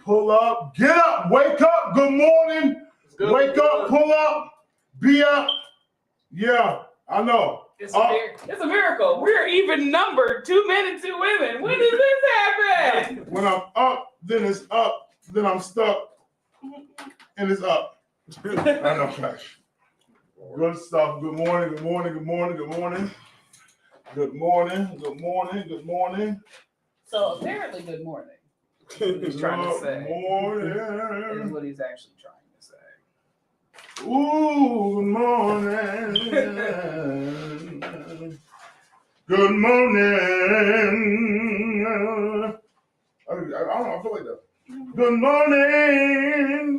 pull up, get up, wake up, good morning, wake up, pull up, be up. Yeah, I know. It's a miracle. We're even numbered, 2 men and 2 women. When does this happen? When I'm up, then it's up, then I'm stuck, and it's up. I know, Flash. Good stuff. Good morning, good morning, good morning, good morning. Good morning, good morning, good morning. So apparently, good morning. He's trying to say. Good morning. Is what he's actually trying to say. Ooh, good morning. Good morning. I don't know, I feel like that. Good morning.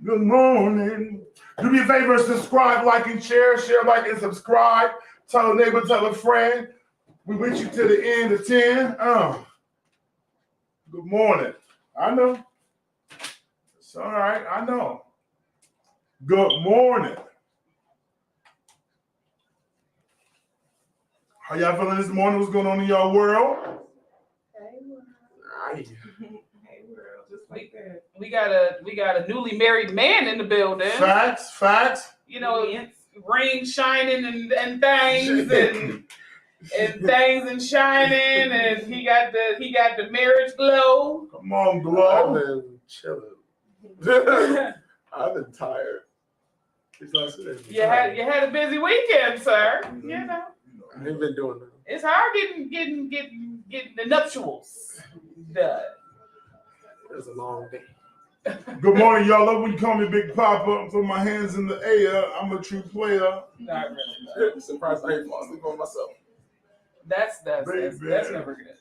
Good morning. Do me a favor, subscribe, like, and share. Share, like, and subscribe. Tell a neighbor, tell a friend. We with you to the end of 10. Good morning. I know. It's all right. I know. Good morning. How y'all feeling this morning? What's going on in y'all world? Hey, world, just like that. We got a newly married man in the building. Facts. You know, ring shining and things and things and shining, and he got the marriage glow. Come on, glow. I've been chilling. I've been tired. You had a busy weekend, sir. Mm-hmm. You know. I ain't been doing that. It's hard getting the nuptials done. It was a long day. Good morning, y'all. Love when you call me Big Papa. Put my hands in the air. I'm a true player. Not really. I'm surprised I ain't fall asleep on myself. That's never good.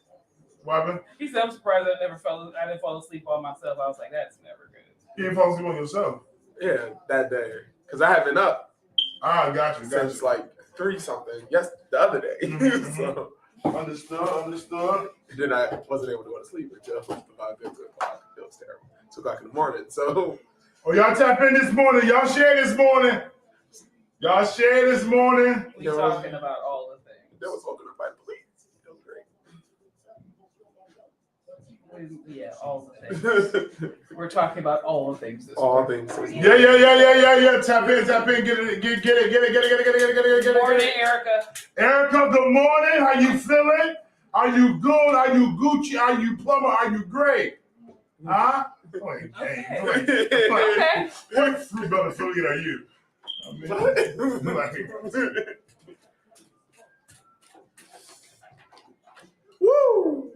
What happened? He said, "I'm surprised I didn't fall asleep on myself." I was like, "That's never good." You didn't fall asleep on yourself? Yeah, that day. Because I have been up Got you. since like 3-something. Yes, the other day. Mm-hmm. So Understood. then I wasn't able to go to sleep until about 2 o'clock. It was terrible. 2 o'clock in the morning. So. Oh, y'all tap in this morning. Y'all share this morning. We talking about all the things. They was woken up by the police. It was great. Yeah, all the things. We're talking about all the things this All morning. things. Yeah. Tap in. Get it. Morning, Erica. Erica, good morning. How you feeling? Are you good? Are you Gucci? Are you plumber? Are you great? Huh? Okay. What fruit belt affiliate are you? Woo!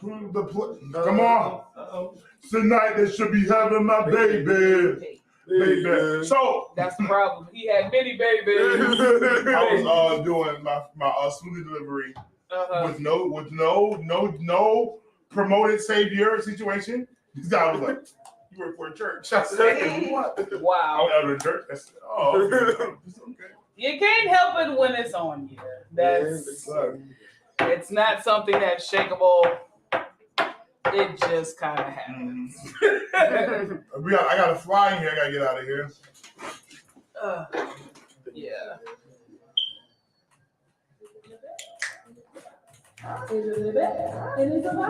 Come on. Tonight they should be having my baby. So that's the problem. He had many babies. I was doing my smoothie delivery with no promoted savior situation. This guy was like, "You work for a church." I said, "What?" Wow. I was at a church. I said, "Oh, okay." You can't help it when it's on you. It's not something that's shakeable. It just kind of happens. I got a fly in here. I gotta get out of here. Yeah.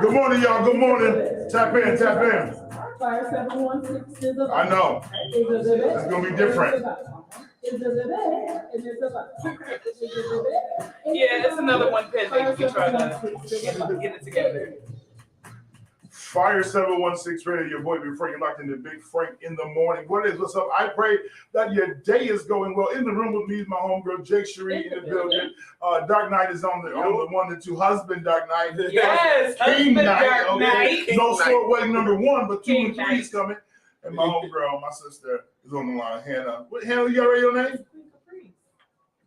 Good morning, y'all. Good morning. Tap in. Fire 716 is I know. It's gonna be different. Yeah, it's another one pending. We try to get it together. Fire 716 Radio, your boy, Big Frank, you're locked into Big Frank in the morning. What is, what's up? I pray that your day is going well. In the room with me is my homegirl, Jake Cherie, in the building. Dark Knight is on the 1 and 2. Husband Dark Knight. Yes, King Husband Knight. Dark Okay. Knight. No sword wedding number 1, but 2 King and 3 Knight. is coming. And my homegirl, my sister, is on the line. Hannah. What, Hannah, you got a radio name?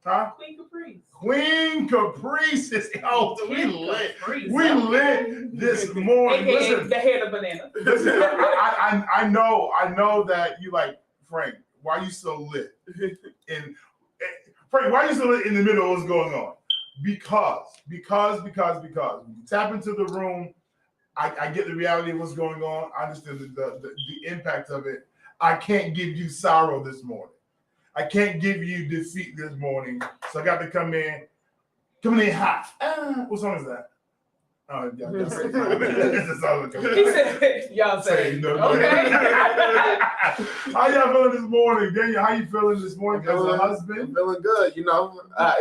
Huh? Queen Caprice. Queen Caprice is out. We lit. Caprice. We lit this morning. AKA Listen, the head of banana. listen, I know that you like, Frank, why you so lit? Frank, why you so lit in the middle of what's going on? Because when you tap into the room, I get the reality of what's going on. I understand the impact of it. I can't give you sorrow this morning. I can't give you defeat this morning. So I got to come in hot. What song is that? Yeah, that's it. That's all it comes He to. said, y'all say, No. okay. How y'all feeling this morning? Daniel, how you feeling this morning as a I'm husband? feeling good. You know, I've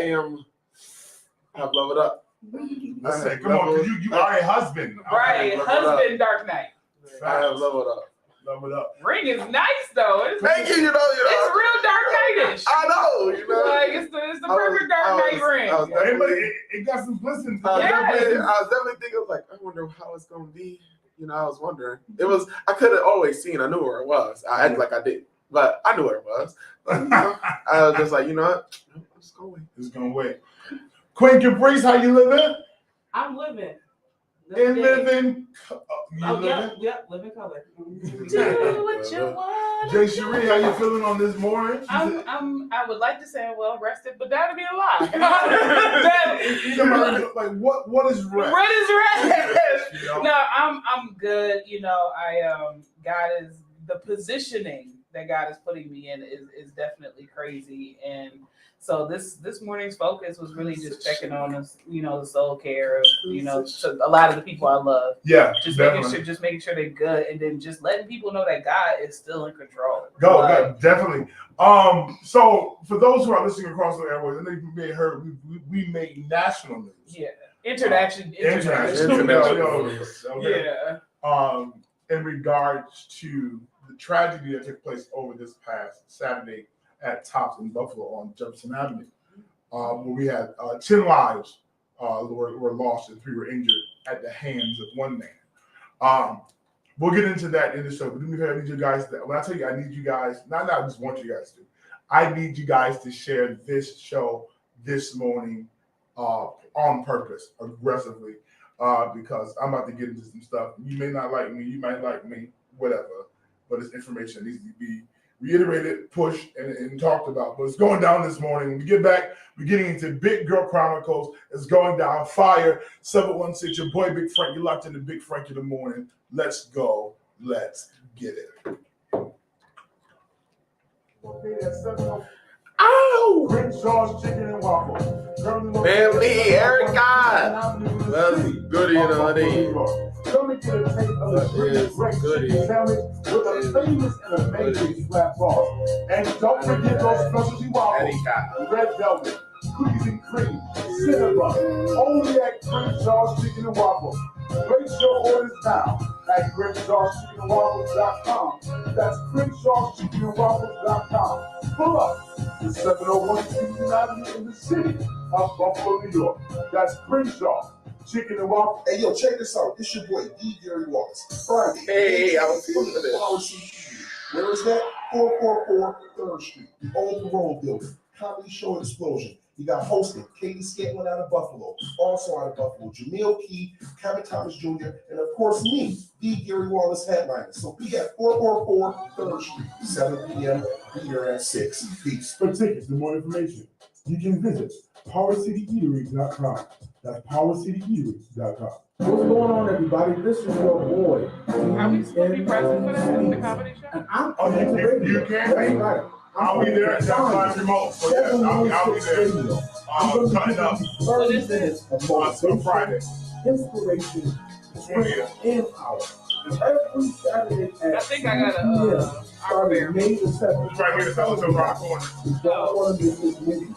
leveled up. Let's say, come on, 'cause you are a husband. Right, husband, Dark Knight. I have leveled up. Level it up. Ring is nice though. It's Thank you. You know. it's real Dark Knightish. I know. You know. Like it's the perfect Dark Knight ring. I was Hey, look, definitely, it got some glisten. I was Yes. definitely thinking like, I wonder how it's gonna be. You know, I was wondering. I could have always seen. I knew where it was. I acted like I did, but I knew where it was. But, you know, I was just like, you know what? I'm just gonna wait. It's gonna wait. Queen Caprice, how you living? I'm living. In living. You Oh, living? yep, living color. Do what you want. Jay Cherie, how you feeling on this morning? I would like to say I'm well rested, but that'd be a lie. You know, like what is rest? Red is red. You know? No, I'm good. You know, God is the positioning that God is putting me in is definitely crazy. And so this morning's focus was really just checking on us, you know, the soul care of, you know, to a lot of the people I love. Yeah, Just definitely. making sure they're good, and then just letting people know that God is still in control. Go, definitely. So for those who are listening across the airways, I know you may have heard we made national news. Yeah. International. International. Yeah. In regards to the tragedy that took place over this past Saturday at Tops in Buffalo on Jefferson Avenue, where we had 10 lives were lost and 3 were injured at the hands of one man. We'll get into that in the show, but I need you guys. When I tell you, I need you guys. Not I just want you guys to. I need you guys to share this show this morning on purpose, aggressively, because I'm about to get into some stuff. You may not like me. You might like me. Whatever. But it's information that needs to be reiterated, pushed, and talked about. But it's going down this morning. When we get back, we're getting into Big Girl Chronicles. It's going down. Fire 716. Your boy Big Frank. You're locked into Big Frank in the morning. Let's go. Let's get it. Ow! Crenshaws Chicken and Waffles. Family, Erica. That's goody, you know what I mean? Come and get a taste of the great goody. chicken sandwich with a famous and amazing slap sauce. And don't forget those specialty waffles. Erica. Red velvet, cookies and cream, cinnamon, only at Crenshaws Chicken and Waffles. Place your orders now at CrenshawsChickenandWaffles.com. That's CrenshawsChickenandWaffles.com. Pull up the 701 Houston Avenue in the city of Buffalo, New York. That's Crenshaw Chicken and Waffles. Hey, yo, check this out. This your boy, D. Gary Wallace. Friday. Hey, I was feeling this. Where is that? 444 3rd Street, the old parole building. Comedy show explosion. You got hosted Katie Scantlin out of Buffalo, also out of Buffalo, Jamil Key, Kevin Thomas Jr., and of course me, D. Gary Wallace headliner. So be at 444 3rd Street, 7 p.m. Be here at 6. Peace. For tickets and more information, you can visit PowerCityEateries.com. That's PowerCityEateries.com. What's going on, everybody? This is your boy. Are we supposed to be present for that, the comedy show? And I'm you can be. I'll be there at 7 remote. So yeah, I'll be there. Cutting up What is this? on Friday. Inspiration, 20th. and power. Every Saturday at I think I got a 6 p.m. Armor May the 7th. It's right here, so it's around the corner. You don't want to miss this movie.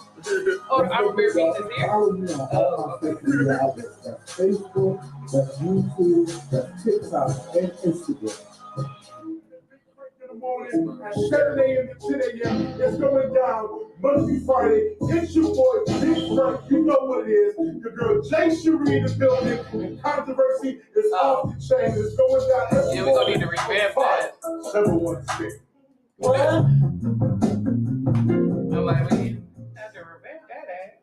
Oh, the Armor Bear Beat is here. Follow me on all my social media outlets. That's Facebook, that's YouTube, that's TikTok, and Instagram. In the morning, Saturday at 10 a.m. It's going down. Monday, Friday. It's your boy, Big Frank. You know what it is. Your girl, Jay Cherie in the building. And controversy is off the chain. It's going down. Every Yeah, we're gonna morning. need to revamp that. 716. What? I'm like, we need to have to revamp that.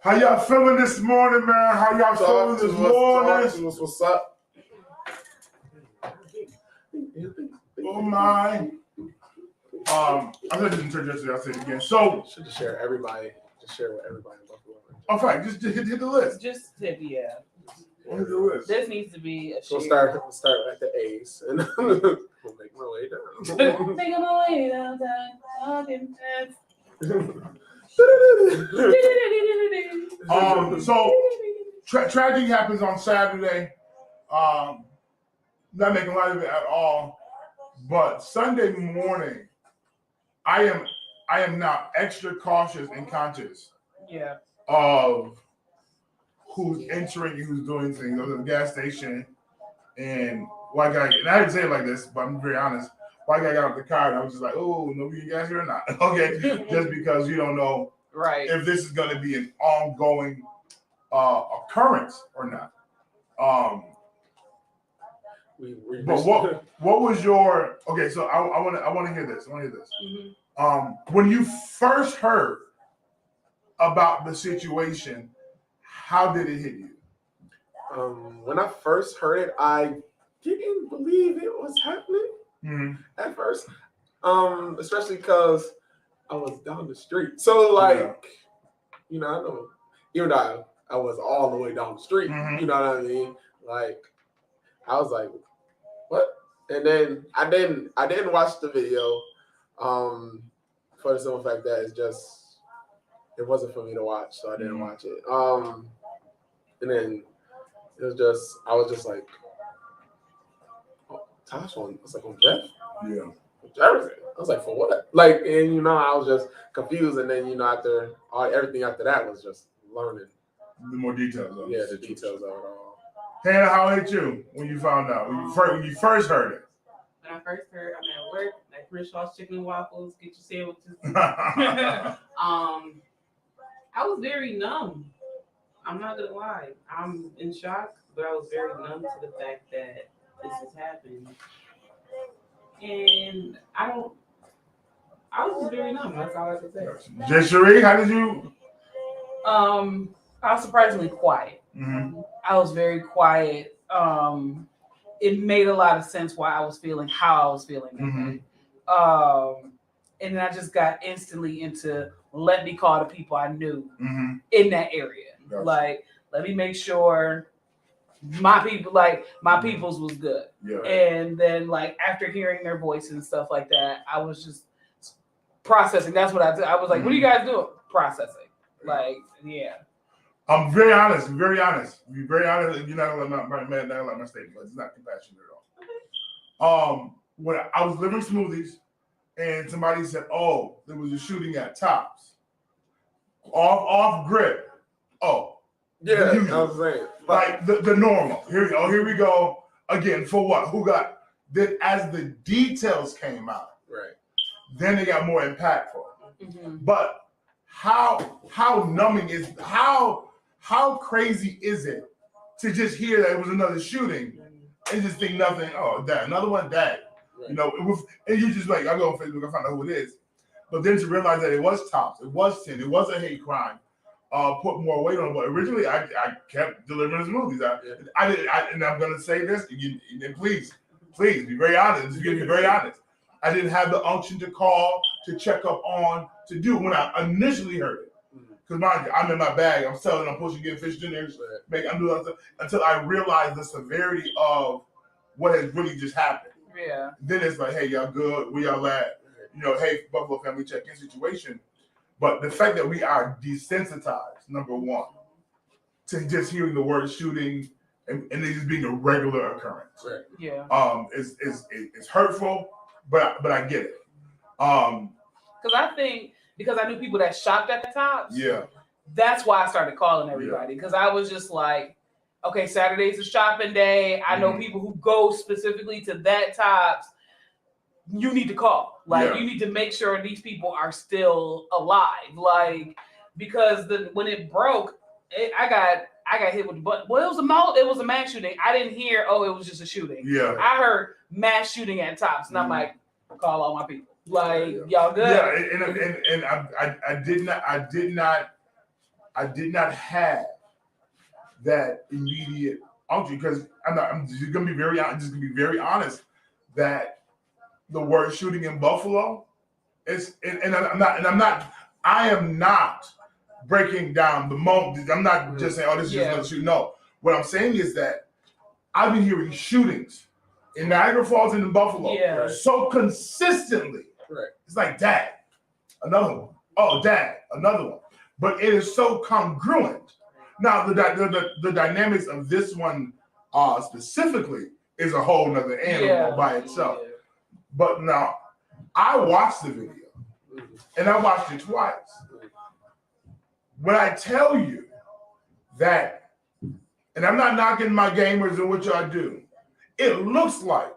How y'all feeling this morning, man? How y'all feeling this morning? What's up? Oh my. I said this in church yesterday. I'll say it again. So, Should just share everybody. Just share with everybody in Buffalo. in fact, just hit the list. Just tip, yeah. Hit the list. This needs to be a We'll share. start at the A's and we'll make my way down. Make my way downtown, talking fast. So tragedy happens on Saturday. Not making light of it at all. But Sunday morning, I am now extra cautious and conscious Yeah. of who's entering and who's doing things. I was at the gas station and white guy, and I didn't say it like this, but I'm very honest. White guy got out the car and I was just like, oh, no, we gas here or not? Okay, just because you don't know Right. if this is going to be an ongoing occurrence or not. But what was your okay? So I want to hear this. I want to hear this. Mm-hmm. When you first heard about the situation, how did it hit you? When I first heard it, I didn't believe it was happening at first, especially because I was down the street. So like, you know, I know, even though I was all the way down the street, you know what I mean? Like, I was like, what? And then I didn't watch the video for the simple fact that it wasn't for me to watch, so I didn't watch it. And then I was just like, oh, Tosh on, I was like, on Jeff? Yeah. Jefferson. I was like, for what? Like, and you know, I was just confused. And then, you know, after everything after that was just learning. The more details of it. Yeah, the details of it all. Hannah, how it hit you when you found out? When you first heard it? When I first heard, I'm at work, like Crenshaw chicken and waffles, get your sandwiches. I was very numb. I'm not gonna lie. I'm in shock, but I was very numb to the fact that this has happened. And I was just very numb. That's all I can say. Jay Cherie, how did you? I was surprisingly quiet. I was very quiet. It made a lot of sense why I was feeling how I was feeling. And then I just got instantly into let me call the people I knew in that area. Gotcha. Like, let me make sure my people, like my people's was good. Yeah. And then like after hearing their voice and stuff like that, I was just processing. That's what I did. I was like, what are you guys doing? Processing. Like, yeah. I'm very honest. Very honest. Be very honest. You're not gonna let my man not like my statement, but it's not compassionate at all. When I was living smoothies, and somebody said, "Oh, there was a shooting at Tops, off grip." Oh, yeah, I was saying, like the normal. Here we go again. For what? Who got? Then as the details came out, right? Then they got more impactful. But how numbing is how crazy is it to just hear that it was another shooting and just think nothing? Oh, that another one, that. Right. You know, and you just like, I go on Facebook, I find out who it is. But then to realize that it was Tops, it was sin, it was a hate crime, put more weight on it. But originally, I kept delivering his movies. And I'm gonna say this, and please be very honest. Just be very honest. I didn't have the unction to call, to check up on, to do when I initially heard it. Because I'm in my bag, I'm selling, I'm pushing, getting fish dinners, I'm doing other stuff, until I realized the severity of what has really just happened. Yeah. Then it's like, hey, y'all good? Where y'all at? You know, hey, Buffalo family check-in situation. But the fact that we are desensitized, number one, to just hearing the word shooting and it just being a regular occurrence. Right. Yeah. It's hurtful, but I get it. Because I think because I knew people that shopped at the Tops. Yeah. That's why I started calling everybody. Because I was just like, okay, Saturday's a shopping day. I know people who go specifically to that Tops. You need to call. Like, you need to make sure these people are still alive. Like, because when it broke, I got hit with the button. Well, it was a mass shooting. I didn't hear, oh, it was just a shooting. Yeah. I heard mass shooting at Tops, and I'm like, call all my people. Like, y'all good? Yeah, and I did not have that immediate unction because I'm just gonna be very honest that the word shooting in Buffalo is I am not breaking down the moment. I'm not just saying, oh, this is just another shooting. No. What I'm saying is that I've been hearing shootings in Niagara Falls and in Buffalo so consistently. Right. It's like, Dad, another one. Oh, Dad, another one. But it is so congruent. Now the dynamics of this one specifically is a whole nother animal by itself. Yeah. But now I watched the video and I watched it twice. When I tell you that, and I'm not knocking my gamers and what y'all do, it looks like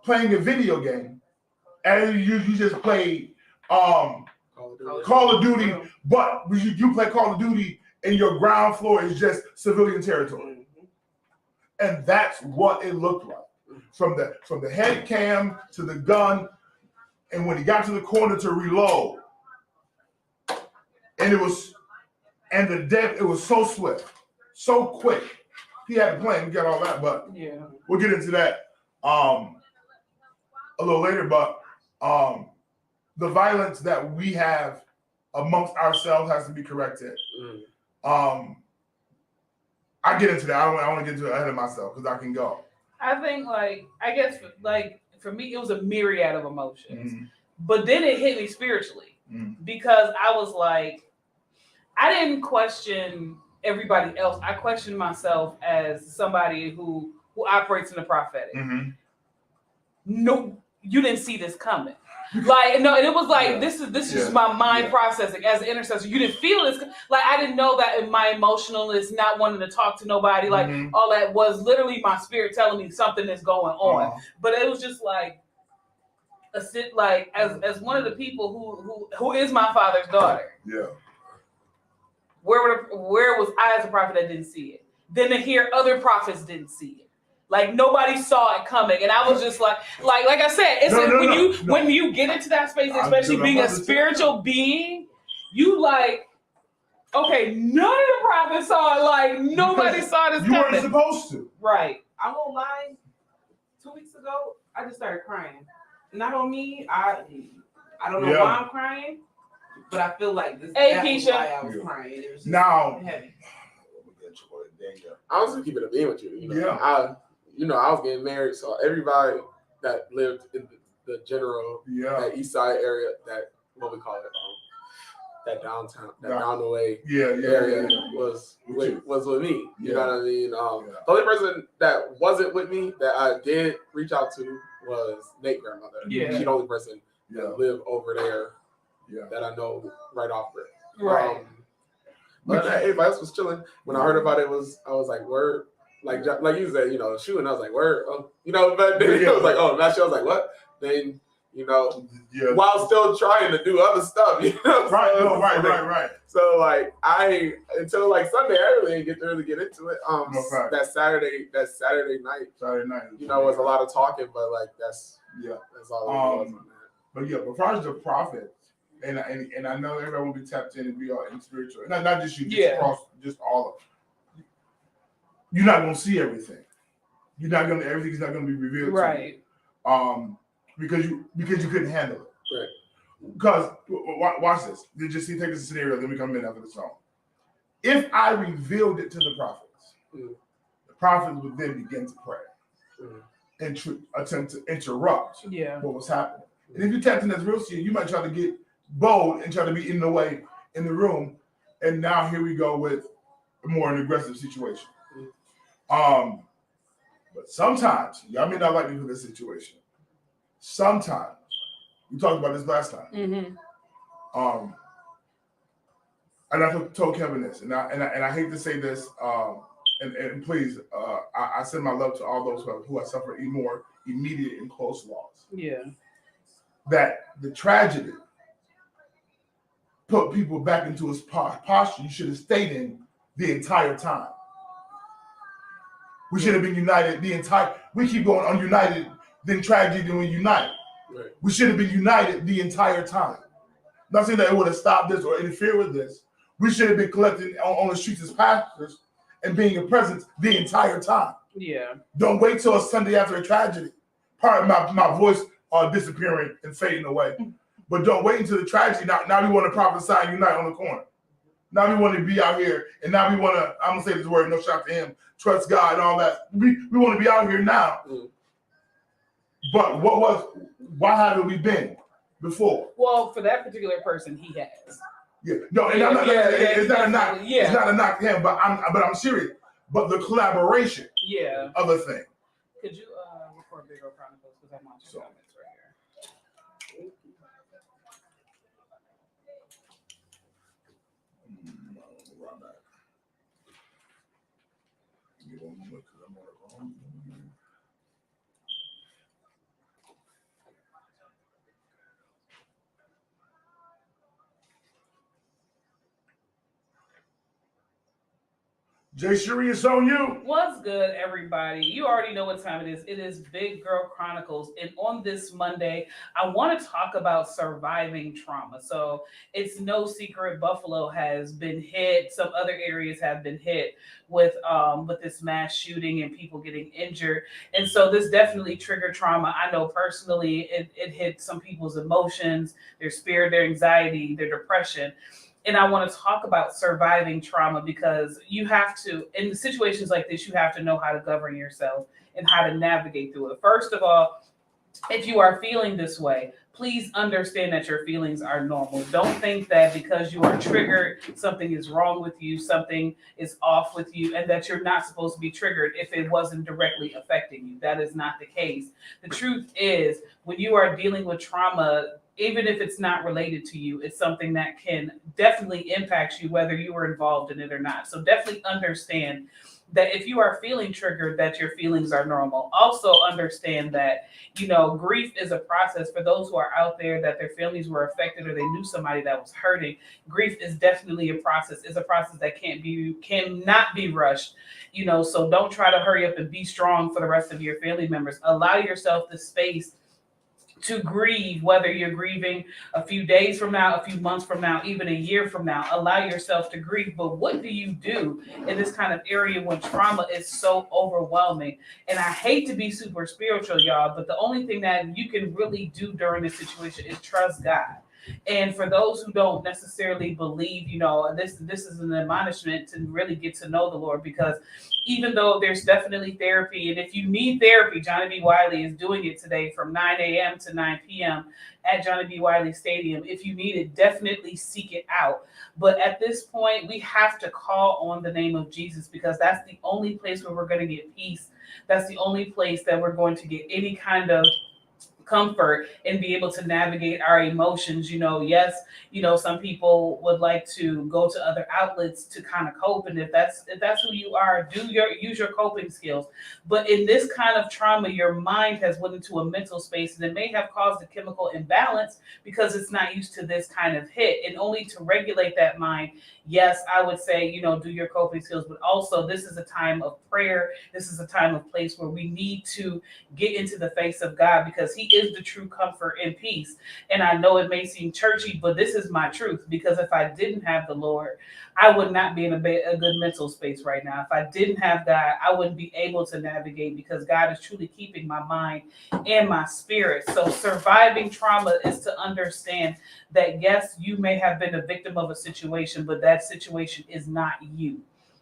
playing a video game and you just played Call of Duty, but you play Call of Duty and your ground floor is just civilian territory. And that's what it looked like. From the head cam to the gun, and when he got to the corner to reload, and it was so swift, so quick. He had a plan, we got all that, but we'll get into that a little later. But the violence that we have amongst ourselves has to be corrected. I get into that. I want to get into it ahead of myself because I can go. I think, for me, it was a myriad of emotions. But then it hit me spiritually because I was like, I didn't question everybody else. I questioned myself as somebody who operates in the prophetic. No, you didn't see this coming. Like, no, and it was like, this is just my mind processing as an intercessor. You didn't feel this. Like, I didn't know that in my emotionalness, not wanting to talk to nobody, like all that was literally my spirit telling me something is going on. But it was just like, as one of the people who is my father's daughter. Where was I as a prophet that didn't see it? Then to hear other prophets didn't see it. Like nobody saw it coming, and I was just like I said, it's when you get into that space, especially being a spiritual being, you like, okay, none of the prophets saw it. Like nobody saw this you coming. weren't supposed to, right? I won't lie. 2 weeks ago, I just started crying. Not on me. I don't know why I'm crying, but I feel like this. Hey, that's Keisha. why I was crying. It was just now heavy. I was just keeping it being with you. I was getting married, so everybody that lived in the general that East Side area, that what we call it, that downtown, that down the way area was with me. You know what I mean? The only person that wasn't with me that I did reach out to was Nate's grandmother. She's the only person that lived over there that I know right off rip. Right. But everybody else was chilling. When I heard about it, I was like, word. Like you said, shooting. I was like, word. But then it was like, oh, not sure. I was like, what? Then, while still trying to do other stuff, Right. So like until like Sunday, I really didn't get into it. That Saturday night, was a lot of talking, but like that's all it was. But as far as the prophet, and I know everyone will be tapped in and be all in spiritual, and not just you, just all of them. You're not gonna see everything. Everything's not gonna be revealed to you. Because you couldn't handle it. Right. Because watch this. Take this scenario, then we come in after the song. If I revealed it to the prophets, the prophets would then begin to pray and attempt to interrupt what was happening. And if you tapped in as real seer, you might try to get bold and try to be in the way in the room. And now here we go with more an aggressive situation. But sometimes, y'all may not like me for this situation. Sometimes, we talked about this last time. And I told Kevin this, and I hate to say this, and please, I send my love to all those who have suffered more immediate and close loss. That the tragedy put people back into his posture you should have stayed in the entire time. We should have been united we keep going ununited, then tragedy, then we unite. Right. We should have been united the entire time. Not saying that it would have stopped this or interfered with this. We should have been collecting on the streets as pastors and being a presence the entire time. Don't wait till a Sunday after a tragedy. Pardon my voice disappearing and fading away. But don't wait until the tragedy. Now we want to prophesy and unite on the corner. Now we want to be out here, and now we want to, I'm going to say this word, no shout to him, trust God and all that. We want to be out here now. But why haven't we been before? Well, for that particular person, he has. Yeah, no, and it's not a knock. It's not a knock to him, but I'm serious. But the collaboration of a thing. Could you record Big Girl Chronicles because I'm watching comments right here. Right back. Give me 1 moment because I'm on the wrong. Jay Sheree, it's on you. What's good, everybody? You already know what time it is. It is Big Girl Chronicles. And on this Monday, I want to talk about surviving trauma. So it's no secret Buffalo has been hit. Some other areas have been hit with this mass shooting and people getting injured. And so this definitely triggered trauma. I know personally it hit some people's emotions, their spirit, their anxiety, their depression. And I want to talk about surviving trauma because you have to, in situations like this, you have to know how to govern yourself and how to navigate through it. First of all, if you are feeling this way, please understand that your feelings are normal. Don't think that because you are triggered, something is wrong with you, something is off with you, and that you're not supposed to be triggered if it wasn't directly affecting you. That is not the case. The truth is, when you are dealing with trauma, even if it's not related to you, it's something that can definitely impact you, whether you were involved in it or not. So definitely understand that if you are feeling triggered, that your feelings are normal. Also understand that, grief is a process for those who are out there that their families were affected or they knew somebody that was hurting. Grief is definitely a process. It's a process that cannot be rushed. So don't try to hurry up and be strong for the rest of your family members. Allow yourself the space to grieve, whether you're grieving a few days from now, a few months from now, even a year from now. Allow yourself to grieve. But what do you do in this kind of area when trauma is so overwhelming? And I hate to be super spiritual, y'all, but the only thing that you can really do during this situation is trust God. And for those who don't necessarily believe, this is an admonishment to really get to know the Lord, because even though there's definitely therapy, and if you need therapy, Johnny B. Wiley is doing it today from 9 a.m. to 9 p.m. at Johnny B. Wiley Stadium. If you need it, definitely seek it out. But at this point, we have to call on the name of Jesus, because that's the only place where we're going to get peace. That's the only place that we're going to get any kind of comfort and be able to navigate our emotions. Yes, some people would like to go to other outlets to kind of cope, and if that's who you are, use your coping skills. But in this kind of trauma, your mind has went into a mental space, and it may have caused a chemical imbalance because it's not used to this kind of hit. And only to regulate that mind, yes, I would say, do your coping skills, but also this is a time of prayer. This is a time of place where we need to get into the face of God, because He is the true comfort and peace. And I know it may seem churchy, but this is my truth, because if I didn't have the Lord, I would not be in a good mental space right now. If I didn't have God, I wouldn't be able to navigate, because God is truly keeping my mind and my spirit. So surviving trauma is to understand that, yes, you may have been a victim of a situation, but that situation is not you.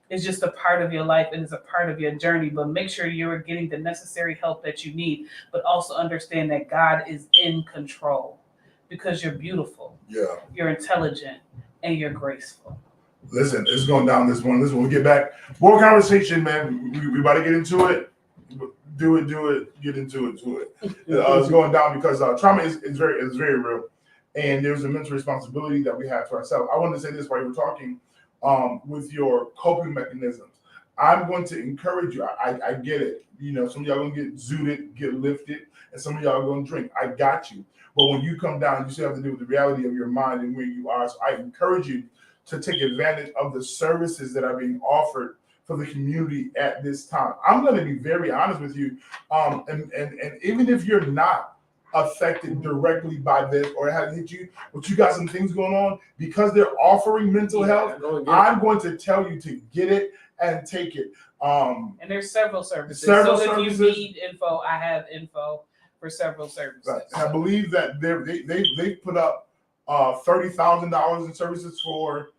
It's just a part of your life, and it's a part of your journey. But make sure you're getting the necessary help that you need, but also understand that God is in control, because you're beautiful, you're intelligent, and you're graceful. Listen, it's going down this one. We'll get back. More conversation, man. We about to get into it. Do it. Get into it. It's going down because trauma is very real, and there's a mental responsibility that we have to ourselves. I wanted to say this while you were talking. With your coping mechanisms, I'm going to encourage you. I get it. Some of y'all gonna get zooted, get lifted, and some of y'all are gonna drink. I got you. But when you come down, you still have to deal with the reality of your mind and where you are. So I encourage you to take advantage of the services that are being offered for the community at this time. I'm going to be very honest with you. And even if you're not affected directly by this or it hasn't hit you, but you got some things going on, because they're offering mental health, I'm going to tell you to get it and take it. And there's several services. If you need info, I have info for several services. Right. And I believe that they put up $30,000 in services for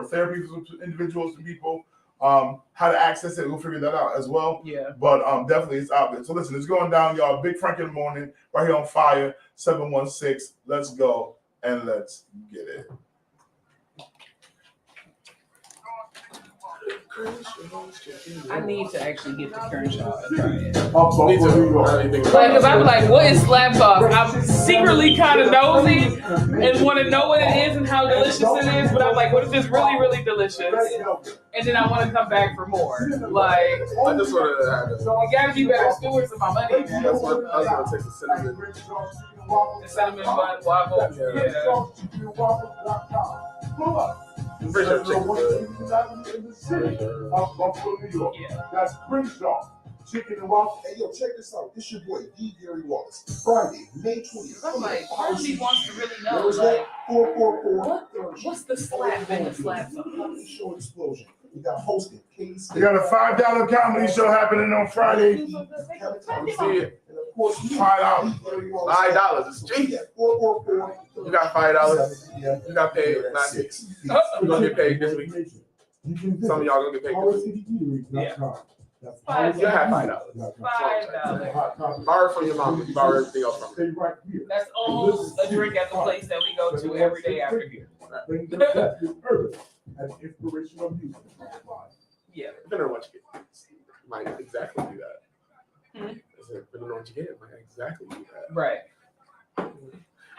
therapy for individuals and people. How to access it, we'll figure that out as well. Yeah. But definitely it's out there. So listen, it's going down, y'all. Big Frank in the morning, right here on Fire, 716. Let's go. and let's get it. I need to actually get the Kershaw and try it. Me too. I didn't think Like, about cause I be like, what is slap sauce? I'm secretly kind of nosy and want to know what it is and how delicious it is, but I'm like, what if it's really, really delicious? And then I want to come back for more. Like, I just want to have you gotta be better stewards of my money, man. I was going to take the cinnamon. The cinnamon bun waffle, yeah. I'm pretty sure chicken's good. Yeah. That's Crenshaw. Chicken and waffle. Hey, yo, check this out. It's your boy, D. Gary Wallace. Friday, May 20th. I'm like, part of me wants to really know, Where is like, that? 444. what's the slap in the slap sauce? Comedy show explosion. We got hosted Katie We got a $5 comedy show happening on Friday. See it? And of course, $5. $5. It's cheap. Yeah, 444. You got $5. You got paid last week. You're going to get paid this week. Some of y'all going to get paid this week. $5. You have $5. $5. Borrow from your mom. You borrow everything else from her. That's almost a drink at the place that we go to every day after here. And inspirational music. Yeah. Depending on what you get. You might exactly do that. Hmm. I said, depending on what you get, it might exactly do that. Right. I'm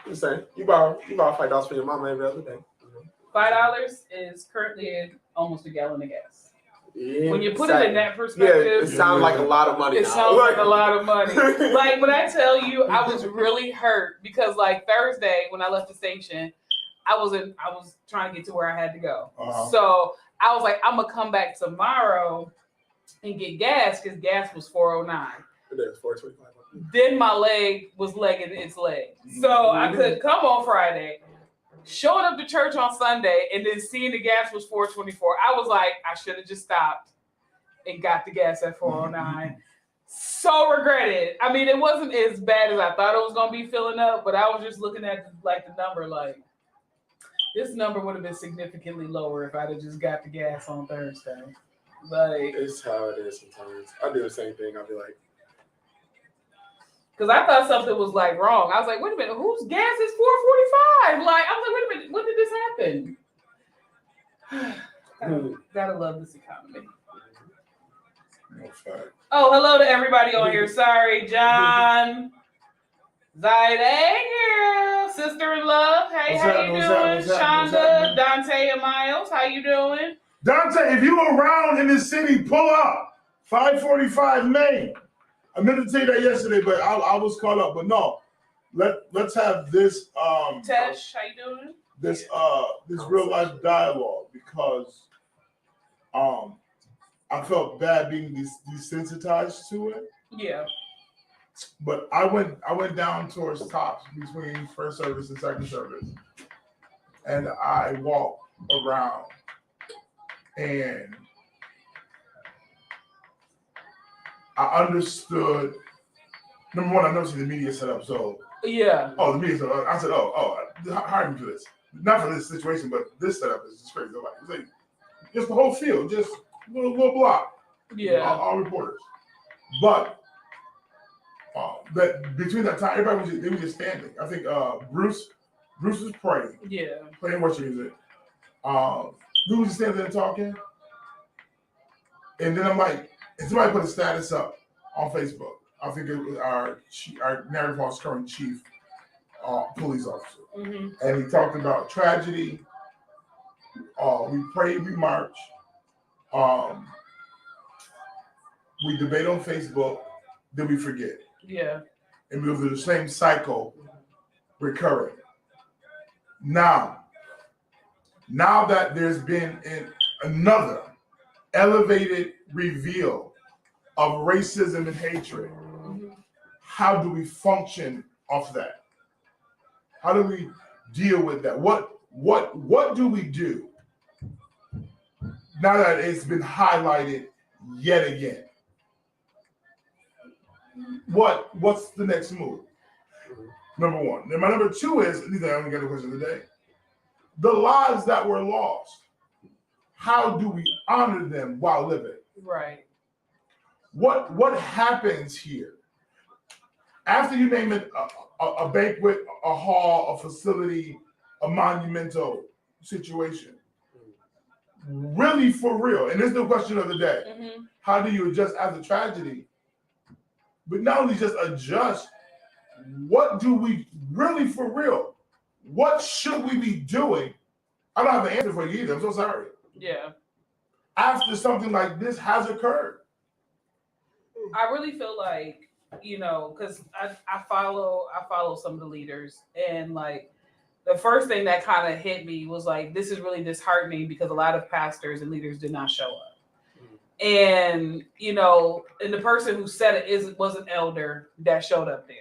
just saying, you borrow $5 from your mama every other day. $5 is currently almost a gallon of gas. Yeah, When you put exactly. it in that Yeah, perspective, it sounds like a lot of money. it now. sounds like a lot of money. Like, when I tell you, I was really hurt because, like, Thursday when I left the station, I was trying to get to where I had to go. Uh-huh. So I was like, I'm gonna come back tomorrow and get gas because gas was $4.09. There's $4.25. Then my leg was legging its leg, so I couldn't come on Friday. Showing up to church on Sunday and then seeing the gas was $4.24. I was like, I should have just stopped and got the gas at $4.09. So regretted. I mean, it wasn't as bad as I thought it was gonna be filling up, but I was just looking at like the number, like this number would have been significantly lower if I'd have just got the gas on Thursday. Like, It's how it is sometimes. I do the same thing. I'll be like, because I thought something was like wrong. I was like, wait a minute, whose gas is $4.45? Like, I was like, wait a minute, when did this happen? Gotta love this economy. No fact. Oh, hello to everybody on here. Sorry, John. Zaide, girl. Sister in love. Hey, What's how happening? you What's doing? happening? What's happening? What's Shonda, happening? Dante, and Miles. How you doing? Dante, if you around in this city, pull up. 545 Main. I meant to tell you that yesterday, but I was caught up. But no, let's have this Tesh, how you doing? this real life dialogue because I felt bad being desensitized to it. Yeah. But I went down towards Tops between first service and second service, and I walked around, and I understood. Number one, I noticed the media set up. So Yeah. the media set up. I said, hire me for this, not for this situation, but this setup is just crazy. It's like just the whole field, just a little block. Yeah. All reporters, but. That between that time, everybody they were just standing. I think Bruce was playing worship music. We was just standing there talking, and then I'm like, and somebody put a status up on Facebook. I think it was our Niagara Falls current chief police officer, and he talked about tragedy. We prayed, we march, we debate on Facebook, then we forget. Yeah. And we go through the same cycle recurring. Now that there's been another elevated reveal of racism and hatred, how do we function off that? How do we deal with that? What do we do now that it's been highlighted yet again? What's the next move? Number one. Then my number two is, these are only got a question today. The lives that were lost. How do we honor them while living? Right. What happens here? After you name it a banquet, a hall, a facility, a monumental situation. Really for real. And this is the question of the day. Mm-hmm. How do you adjust as a tragedy? But not only just adjust, what do we really for real? What should we be doing? I don't have an answer for you either. I'm so sorry. Yeah. After something like this has occurred. I really feel like, because I follow some of the leaders, and like the first thing that kind of hit me was like, this is really disheartening because a lot of pastors and leaders did not show up. And and the person who said it was an elder that showed up there.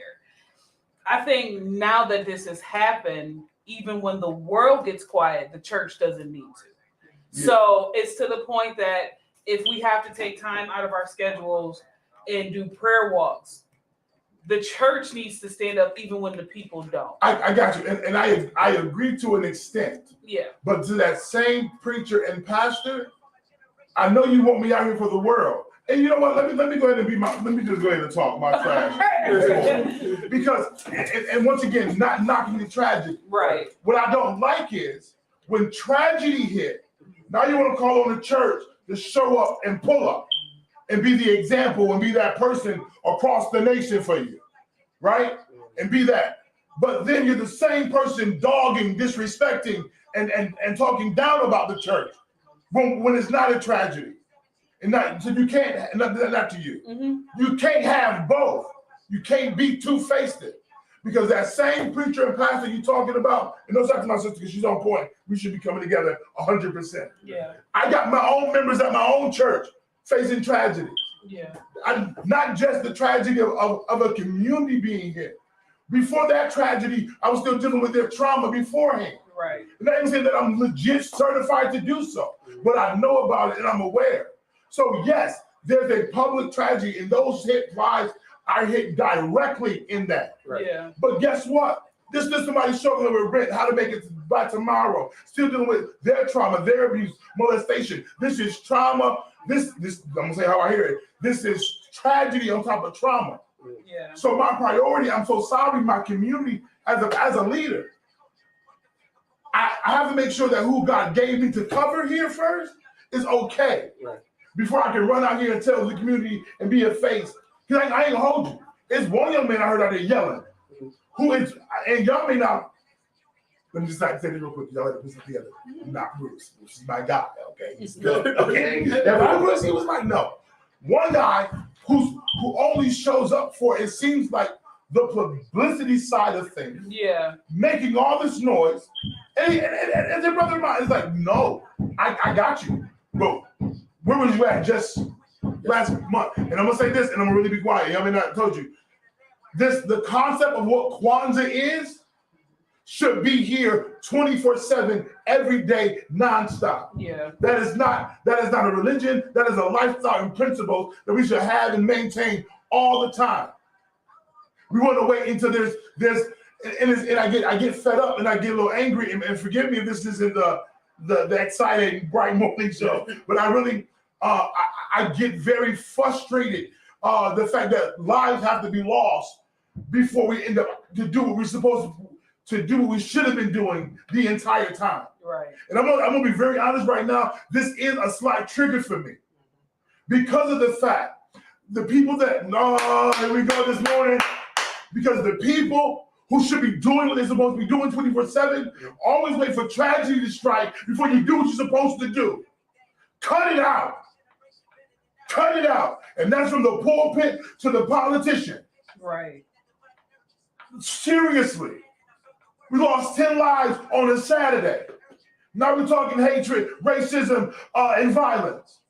I think now that this has happened, even when the world gets quiet, the church doesn't need to. Yeah. So it's to the point that if we have to take time out of our schedules and do prayer walks, the church needs to stand up even when the people don't. I got you. And I agree to an extent. Yeah. But to that same preacher and pastor, I know you want me out here for the world. And you know what? Let me go ahead and let me just go ahead and talk my trash. Because, and once again, not knocking the tragedy. Right. What I don't like is when tragedy hit, now you want to call on the church to show up and pull up and be the example and be that person across the nation for you, right? And be that. But then you're the same person dogging, disrespecting, and talking down about the church when it's not a tragedy. And not, so you can't, not to you. Mm-hmm. You can't have both. You can't be two-faced it. Because that same preacher and pastor you're talking about, and no shout to my sister because she's on point, we should be coming together 100%. Yeah. I got my own members at my own church facing tragedy. Yeah. Not just the tragedy of a community being hit. Before that tragedy, I was still dealing with their trauma beforehand. Right. And that ain't saying that I'm legit certified to do so, but I know about it and I'm aware. So yes, there's a public tragedy, and those hit lives are hit directly in that. Right. Yeah. But guess what? This is somebody struggling with rent, how to make it by tomorrow, still dealing with their trauma, their abuse, molestation. This is trauma. This I'm gonna say how I hear it. This is tragedy on top of trauma. Yeah. So my priority, I'm so sorry, my community as a leader, I have to make sure that who God gave me to cover here first is okay. Right. Before I can run out here and tell the community and be a face. Because I ain't gonna hold you. It's one young man I heard out there yelling. Who is, and y'all may not, let me just say this real quick. Y'all have to put something together. Not Bruce. Bruce is my guy, okay? He's good, okay? If I Bruce, he was like, no. One guy who only shows up for, it seems like, the publicity side of things. Yeah. Making all this noise. And their brother of mine is like, no, I got you. Bro, where was you at just last month? And I'm gonna say this, and I'm gonna really be quiet. I mean, I told you. The concept of what Kwanzaa is should be here 24/7, every day, nonstop. Yeah. That is not a religion. That is a lifestyle and principle that we should have and maintain all the time. We want to wait until there's and I get fed up and I get a little angry, and forgive me if this isn't the exciting bright morning show, but I really I get very frustrated the fact that lives have to be lost before we end up to do what we're supposed to do, what we should have been doing the entire time. Right. And I'm gonna be very honest right now. This is a slight trigger for me because of the fact the people that here we go this morning. Because the people who should be doing what they're supposed to be doing 24/7 always wait for tragedy to strike before you do what you're supposed to do. Cut it out. Cut it out. And that's from the pulpit to the politician. Right. Seriously. We lost 10 lives on a Saturday. Now we're talking hatred, racism, and violence.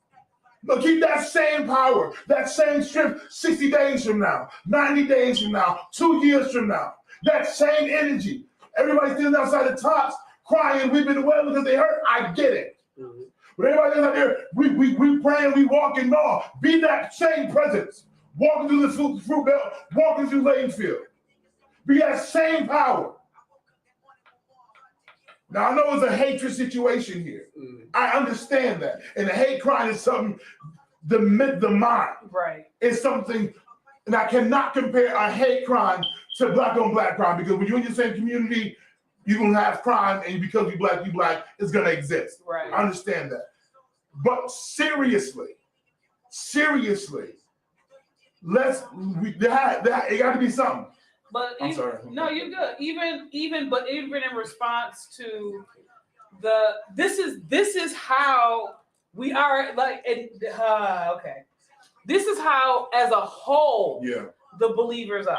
But keep that same power, that same strength 60 days from now, 90 days from now, 2 years from now. That same energy. Everybody's sitting outside the tops, crying, weeping and wailing because they hurt. I get it. Mm-hmm. But everybody out there, we praying, we walking. No, be that same presence. Walking through the fruit belt, walking through Lanefield. Be that same power. Now, I know it's a hatred situation here. I understand that. And the hate crime is something, the mind. Right. It's something, and I cannot compare a hate crime to black on black crime, because when you're in the same community, you're gonna have crime, and because you black, it's gonna exist. Right. I understand that. But seriously, let's it got to be something. But I'm even, sorry. no, you're good. Even in response to this is how we are like. Okay, this is how as a whole the believers are.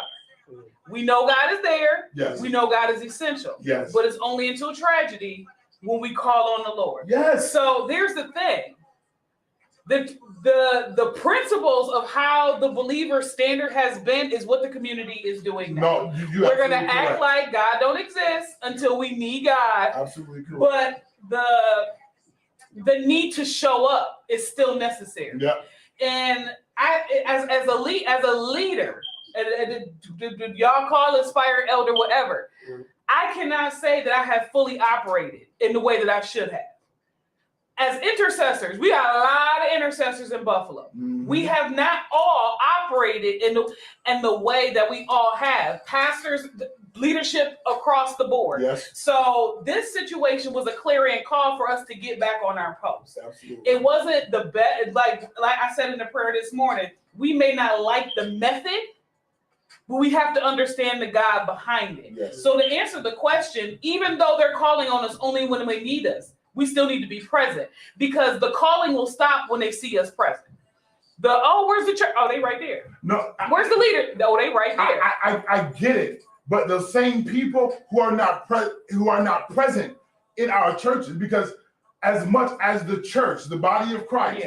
We know God is there. Yes. We know God is essential. Yes. But it's only until tragedy when we call on the Lord. Yes. So there's the thing. The principles of how the believer standard has been is what the community is doing now. No, you we're gonna absolutely act correct. like God don't exist until we need God. Absolutely correct. But the need to show up is still necessary. Yeah. And I, as a leader, and y'all call inspired elder, whatever. I cannot say that I have fully operated in the way that I should have. As intercessors, we got a lot of intercessors in Buffalo. Mm-hmm. We have not all operated in the way that we all have. Pastors, leadership across the board. Yes. So this situation was a clarion call for us to get back on our post. Absolutely. It wasn't the best, like I said in the prayer this morning, we may not like the method, but we have to understand the God behind it. Yes. So to answer the question, even though they're calling on us only when they need us, we still need to be present because the calling will stop when they see us present. Where's the church? Oh, they right there. No. Where's the leader? Oh, they right there. I get it, but the same people who are not present in our churches, because as much as the church, the body of Christ,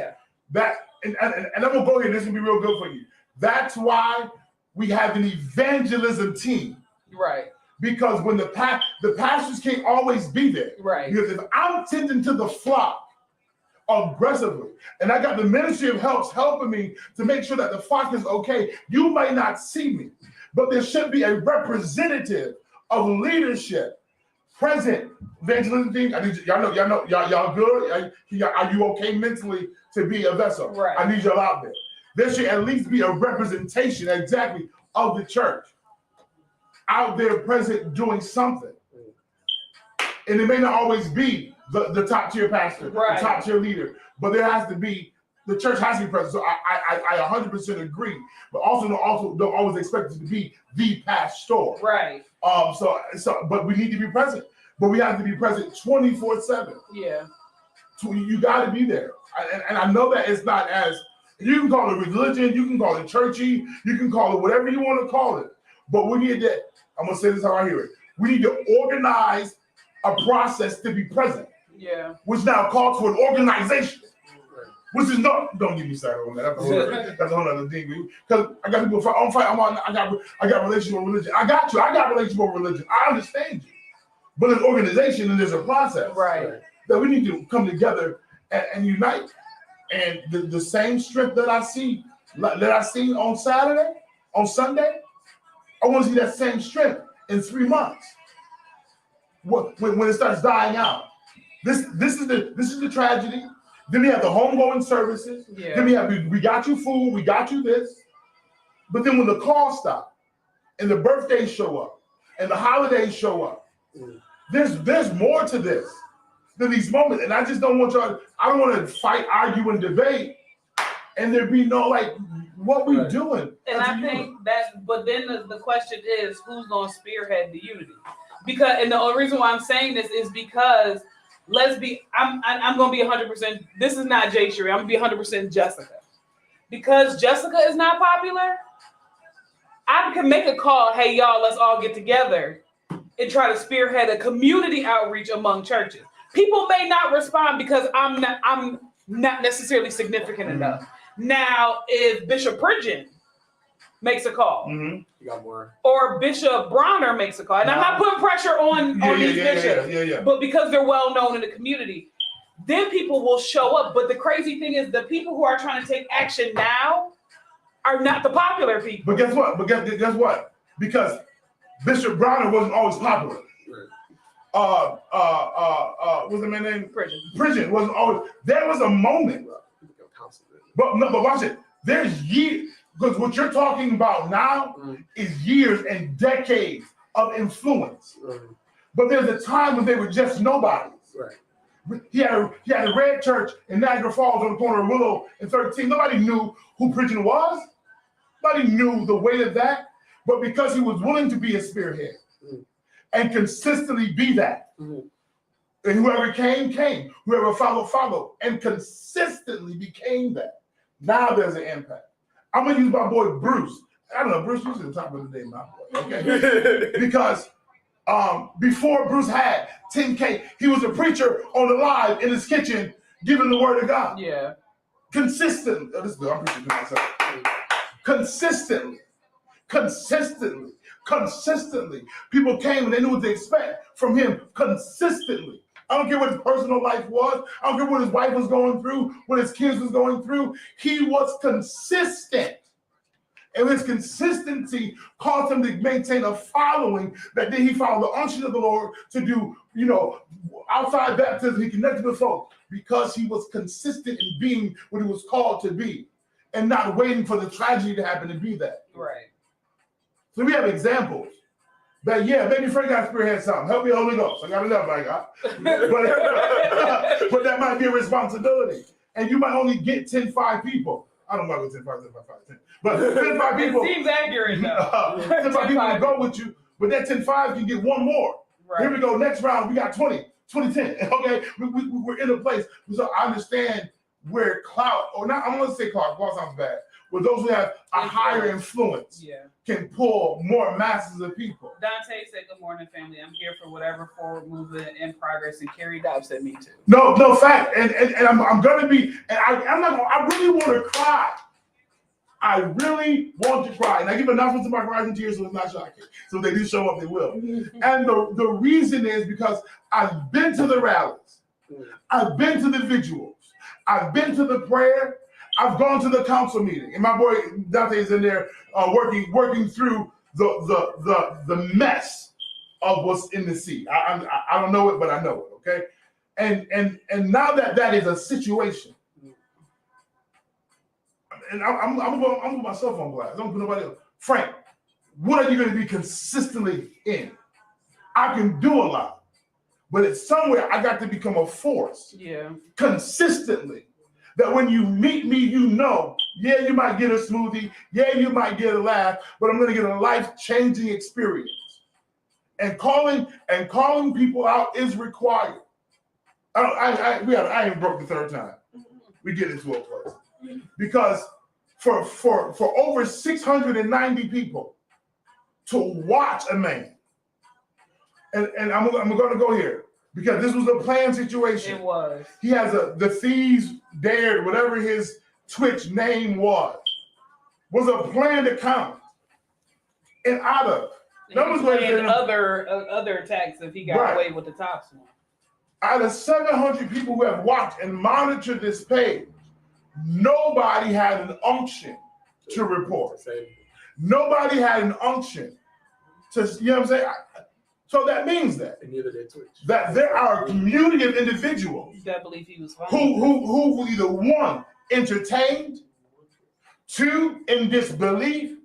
and I'm gonna go here. This will be real good for you. That's why we have an evangelism team. Right. Because when the pastors can't always be there. Right. Because if I'm tending to the flock aggressively, and I got the ministry of helps helping me to make sure that the flock is okay, you may not see me, but there should be a representative of leadership present. Evangelism team, I need y'all good? Are you okay mentally to be a vessel? Right. I need y'all out there. There should at least be a representation exactly of the church out there present doing something. And it may not always be the top tier pastor, right, the top tier leader, but there has to be, the church has to be present. So I 100% agree, but also don't always expect it to be the pastor. Right. But we need to be present, but we have to be present 24/7. Yeah. So you got to be there. And I know that it's not as, you can call it religion, you can call it churchy, you can call it whatever you want to call it. But we need to, I'm going to say this how I hear it. We need to organize a process to be present. Yeah. Which now calls for an organization. Which is not, don't get me started on that. That's a whole other thing. Because I got people, I got relationship with religion. I got relationship with religion. I understand you. But there's organization and there's a process. Right. That we need to come together and unite. And the same strength that I see on Saturday, on Sunday, I want to see that same strength in 3 months. When it starts dying out. This is the tragedy. Then we have the homegoing services. Yeah. Then we got you food, we got you this. But then when the calls stop and the birthdays show up and the holidays show up, there's more to this than these moments. And I just don't want y'all, I don't want to fight, argue, and debate. And there be no what we doing? And I think but then the question is, who's going to spearhead the unity? And the only reason why I'm saying this is because I'm going to be 100%, this is not Jay Sherry, I'm going to be 100% Jessica. Because Jessica is not popular, I can make a call, hey y'all, let's all get together and try to spearhead a community outreach among churches. People may not respond because I'm not necessarily significant enough. Now, if Bishop Pridgeon makes a call, you got more, or Bishop Bronner makes a call, and I'm not putting pressure on these bishops, but because they're well known in the community, then people will show up. But the crazy thing is, the people who are trying to take action now are not the popular people. But guess what? Guess what? Because Bishop Bronner wasn't always popular. What's the man's name? Pridgeon wasn't always. There was a moment. But watch it. There's years, because what you're talking about now is years and decades of influence. But there's a time when they were just nobodies. Right. He had a red church in Niagara Falls on the corner of Willow and 13. Nobody knew who preaching was. Nobody knew the weight of that. But because he was willing to be a spearhead and consistently be that, and whoever came, whoever followed, and consistently became that. Now there's an impact. I'm gonna use my boy Bruce. I don't know, Bruce, you should the top of the day, my boy. Okay, because before Bruce had 10K, he was a preacher on the live in his kitchen, giving the word of God. Yeah. Consistently. Oh, this is good. I'm preaching to myself. Consistently. People came and they knew what to expect from him consistently. I don't care what his personal life was. I don't care what his wife was going through, what his kids was going through. He was consistent. And his consistency caused him to maintain a following that then he followed the unction of the Lord to do, outside baptism, he connected with folks because he was consistent in being what he was called to be and not waiting for the tragedy to happen to be that. Right. So we have examples that, maybe Frank got spearhead something. Help me, Holy Ghost. I got enough, I got. But that might be a responsibility. And you might only get 5 people. I don't know about 10, 10. But 5 people. It seems accurate though. 5 people will go with you, but that 5 can get one more. Right. Here we go. Next round, we got 20, 10. Okay, we're in a place. So I understand where clout, or not, I'm gonna say clout sounds bad, but those who have a higher influence can pull more masses of people. Dante said, "Good morning, family. I'm here for whatever forward movement in progress." And Carrie Dobbs said, "Me too." No fact, and I'm gonna be, and I really want to cry. I really want to cry, and I give announcements to my rising tears, so it's not shocking. So if they do show up, they will. And the reason is because I've been to the rallies, I've been to the vigils, I've been to the prayer, I've gone to the council meeting, and my boy Dante is in there working through the mess of what's in the sea. I don't know it, but I know it. Okay, and now that is a situation. And I'm gonna put my cell phone glass. I don't put nobody else. Frank, what are you going to be consistently in? I can do a lot, but it's somewhere I got to become a force. Yeah. Consistently. That when you meet me, you might get a smoothie, you might get a laugh, but I'm going to get a life-changing experience. And calling people out is required. I ain't broke the third time. We get into a place because. For over 690 people to watch a man, and I'm going to go here because this was a planned situation. It was. He has the Thieves Dared, whatever his Twitch name was a plan to come. And out of other attacks if he got away with the tops one. Out of 700 people who have watched and monitored this page, nobody had an unction to report. Nobody had an unction to, you know what I'm saying? So that means that there are a community of individuals that believe he was fine. who either 1, entertained, 2, in disbelief,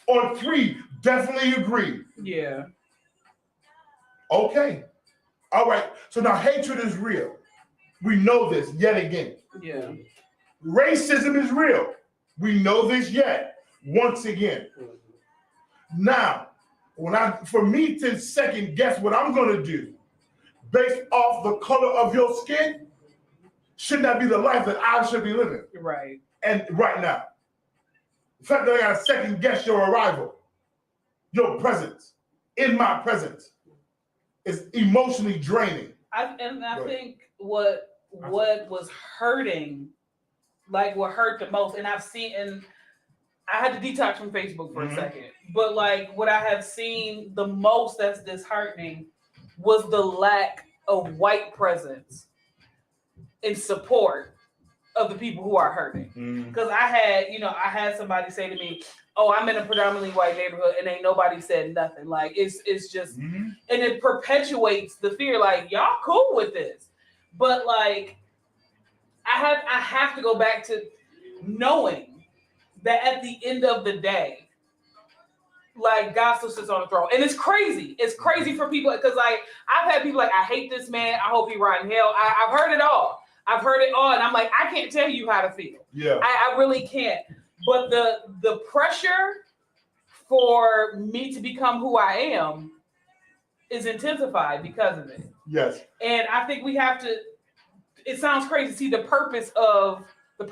or 3, definitely agreed. Yeah. Okay. All right. So now hatred is real. We know this yet again. Yeah. Racism is real. We know this yet once again. Now, for me to second guess what I'm going to do based off the color of your skin, should not be the life that I should be living. Right. And right now, the fact that I got to second guess your arrival, your presence, in my presence, is emotionally draining. I think what was hurting. Like what hurt the most, and I had to detox from Facebook for a second, but like what I have seen the most that's disheartening was the lack of white presence in support of the people who are hurting. Because I had somebody say to me, "Oh, I'm in a predominantly white neighborhood, and ain't nobody said nothing." Like it's just, and it perpetuates the fear. Like y'all cool with this, but like. I have to go back to knowing that at the end of the day, like God still sits on the throne. And it's crazy. It's crazy for people because like I've had people like, I hate this man. I hope he rot in hell. I've heard it all. I've heard it all. And I'm like, I can't tell you how to feel. Yeah. I really can't. But the pressure for me to become who I am is intensified because of it. Yes. And I think we have to, it sounds crazy to see the purpose of the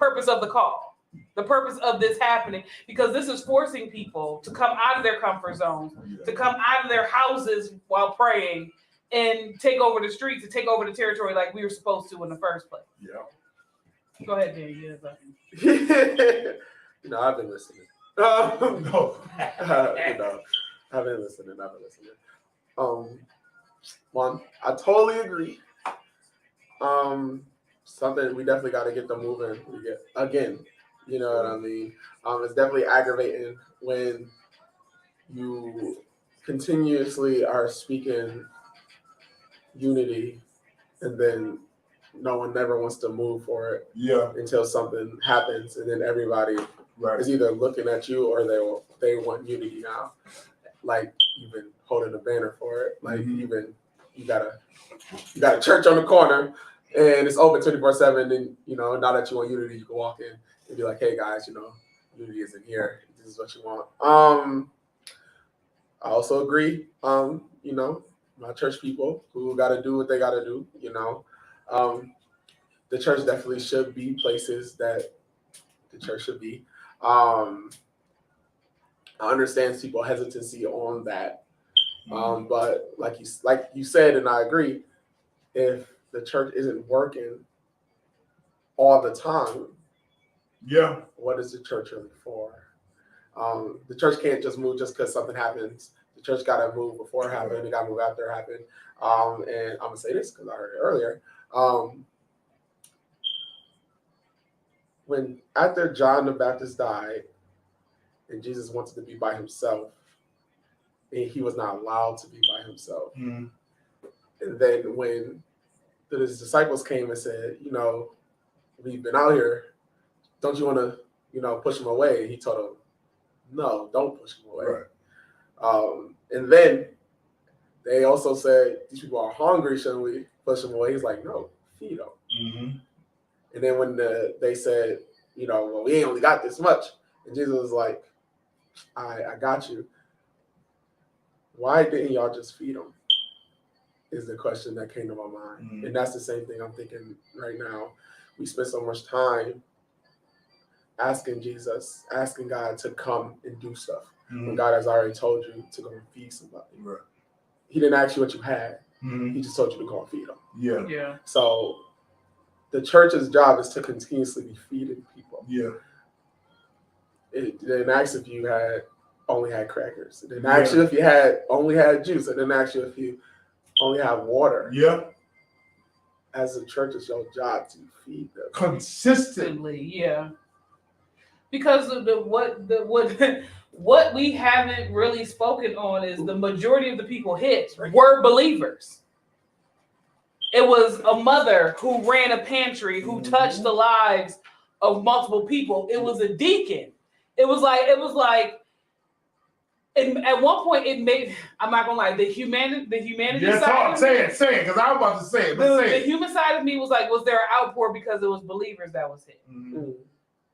call, the purpose of this happening, because this is forcing people to come out of their comfort zones, to come out of their houses while praying and take over the streets, to take over the territory like we were supposed to in the first place. Yeah. Go ahead, Danny. I've been listening. No. I've been listening. One, I totally agree. Something we definitely got to get them moving again. You know what I mean? It's definitely aggravating when you continuously are speaking unity and then no one never wants to move for it. Yeah. Until something happens, and then everybody is either looking at you or they want unity now. Like you've been holding a banner for it. Like you got a church on the corner and it's open 24/7. And now that you want unity, you can walk in and be like, "Hey guys, unity isn't here. This is what you want." I also agree. My church people who got to do what they got to do. The church definitely should be places that the church should be. I understand people's hesitancy on that, but like you said, and I agree, if the church isn't working all the time, what is the church really for? The church can't just move just because something happens. The church got to move before it happened. It got to move after it happened. And I'm gonna say this because I heard it earlier. When after John the Baptist died and Jesus wanted to be by himself and he was not allowed to be by himself. And then when his disciples came and said, we've been out here, don't you want to, push him away? He told them, no, don't push him away. Right. And then they also said, these people are hungry, shouldn't we push them away? He's like, no, feed them. Mm-hmm. And then when they said, well, we ain't only got this much. And Jesus was like, I got you. Why didn't y'all just feed them? Is the question that came to my mind. Mm-hmm. And that's the same thing I'm thinking right now. We spend so much time asking God to come and do stuff. Mm-hmm. When God has already told you to go and feed somebody. Right. He didn't ask you what you had. Mm-hmm. He just told you to go and feed them. Yeah. So the church's job is to continuously be feeding people. Yeah. It didn't ask if you only had crackers. It didn't ask you if you only had juice. It didn't ask you if you only have water. Yeah. As a church, it's your job to feed them consistently. Yeah. Because of what we haven't really spoken on is the majority of the people hit were believers. It was a mother who ran a pantry who touched the lives of multiple people. It was a deacon. It was like. At one point, it made, I'm not gonna lie, the humanity side. Say it, because I was about to say it. The human side of me was like, was there an outpour because it was believers that was hit? Mm-hmm.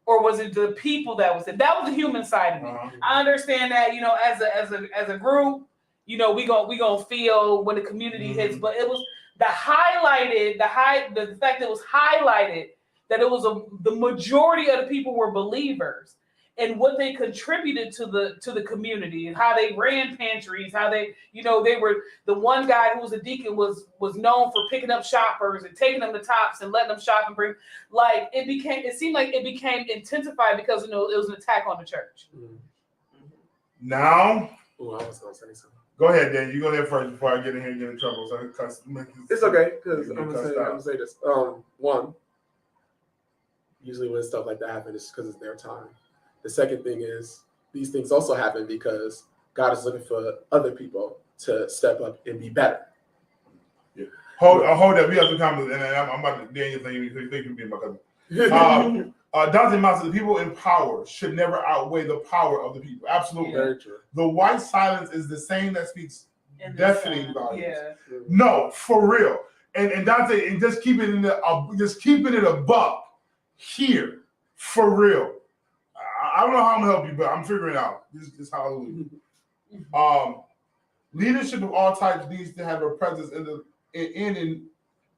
Or was it the people that was hit? That was the human side of me. Uh-huh. I understand that, as a group, we gonna feel when the community hits, but it was the fact that it was highlighted that it was the majority of the people were believers. And what they contributed to the community and how they ran pantries, how they were the one guy who was a deacon was known for picking up shoppers and taking them to Tops and letting them shop and bring, it seemed like it became intensified because it was an attack on the church. Now, I was gonna say something. Go ahead, Dan. You go there first before I get in here and get in trouble. So it's okay because I'm gonna say this. One, usually when stuff like that happens, it's because it's their time. The second thing is these things also happen because God is looking for other people to step up and be better. Yeah. Hold up. We have to come, and I'm about to Daniel thing. You can be my cousin. Dante Mouse, the people in power should never outweigh the power of the people. Absolutely. Very true. The white silence is the same that speaks And deafening volumes. Yeah. No, for real. And Dante, and just keeping it a buck here, for real. I don't know how I'm gonna help you, but I'm figuring it out. This is hallelujah. Leadership of all types needs to have a presence in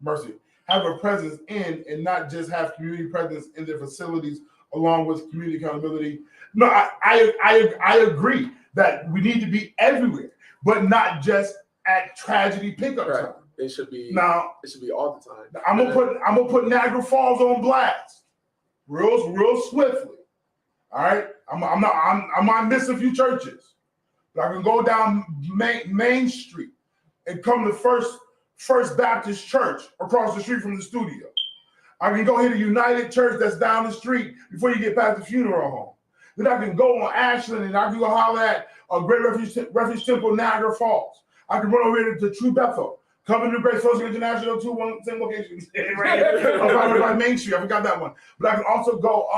mercy. Have a presence in and not just have community presence in their facilities along with community accountability. No, I agree that we need to be everywhere, but not just at tragedy pickup Right. time. It should be Now it should be all the time. I'm gonna put Niagara Falls on blast, real swiftly. All right, I might miss a few churches, but I can go down Main Street and come to First Baptist Church across the street from the studio. I can go hit a United Church that's down the street before you get past the funeral home. Then I can go on Ashland and I can go holler at a Great Refuge Temple, Niagara Falls. I can run over here to True Bethel. Coming to Grace Fellowship International, same locations, right here, by Main Street. I forgot that one. But I can also go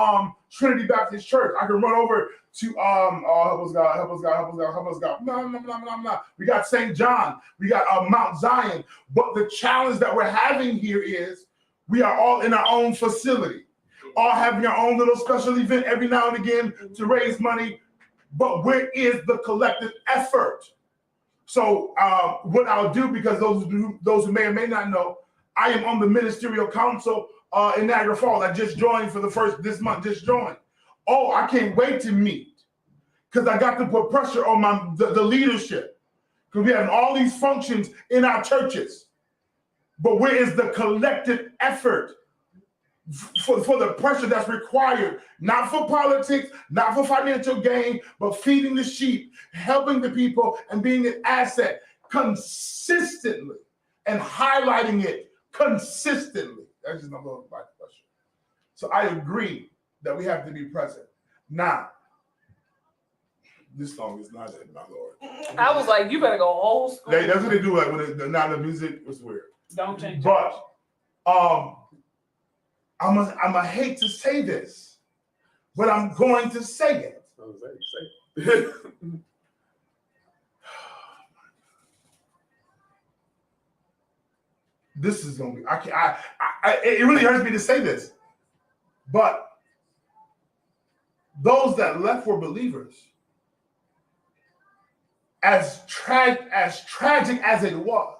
Trinity Baptist Church. I can run over to help us God. No. We got St. John. We got Mount Zion. But the challenge that we're having here is we are all in our own facility, all having our own little special event every now and again to raise money. But where is the collective effort? So what I'll do, because those who may or may not know, I am on the ministerial council in Niagara Falls. I just joined for this month, just joined. Oh, I can't wait to meet because I got to put pressure on the leadership because we're having all these functions in our churches. But where is the collective effort for the pressure that's required, not for politics, not for financial gain, but feeding the sheep, helping the people, and being an asset consistently and highlighting it consistently? That's just my little question. So I agree that we have to be present. Now, this song is not it, my lord. I was like, you better go old school. That's what they do. Like when the music was weird. Don't change it. But I'm a hate to say this, but I'm going to say it. Say it. This is gonna be. It really hurts me to say this, but those that left were believers. As tragic as it was,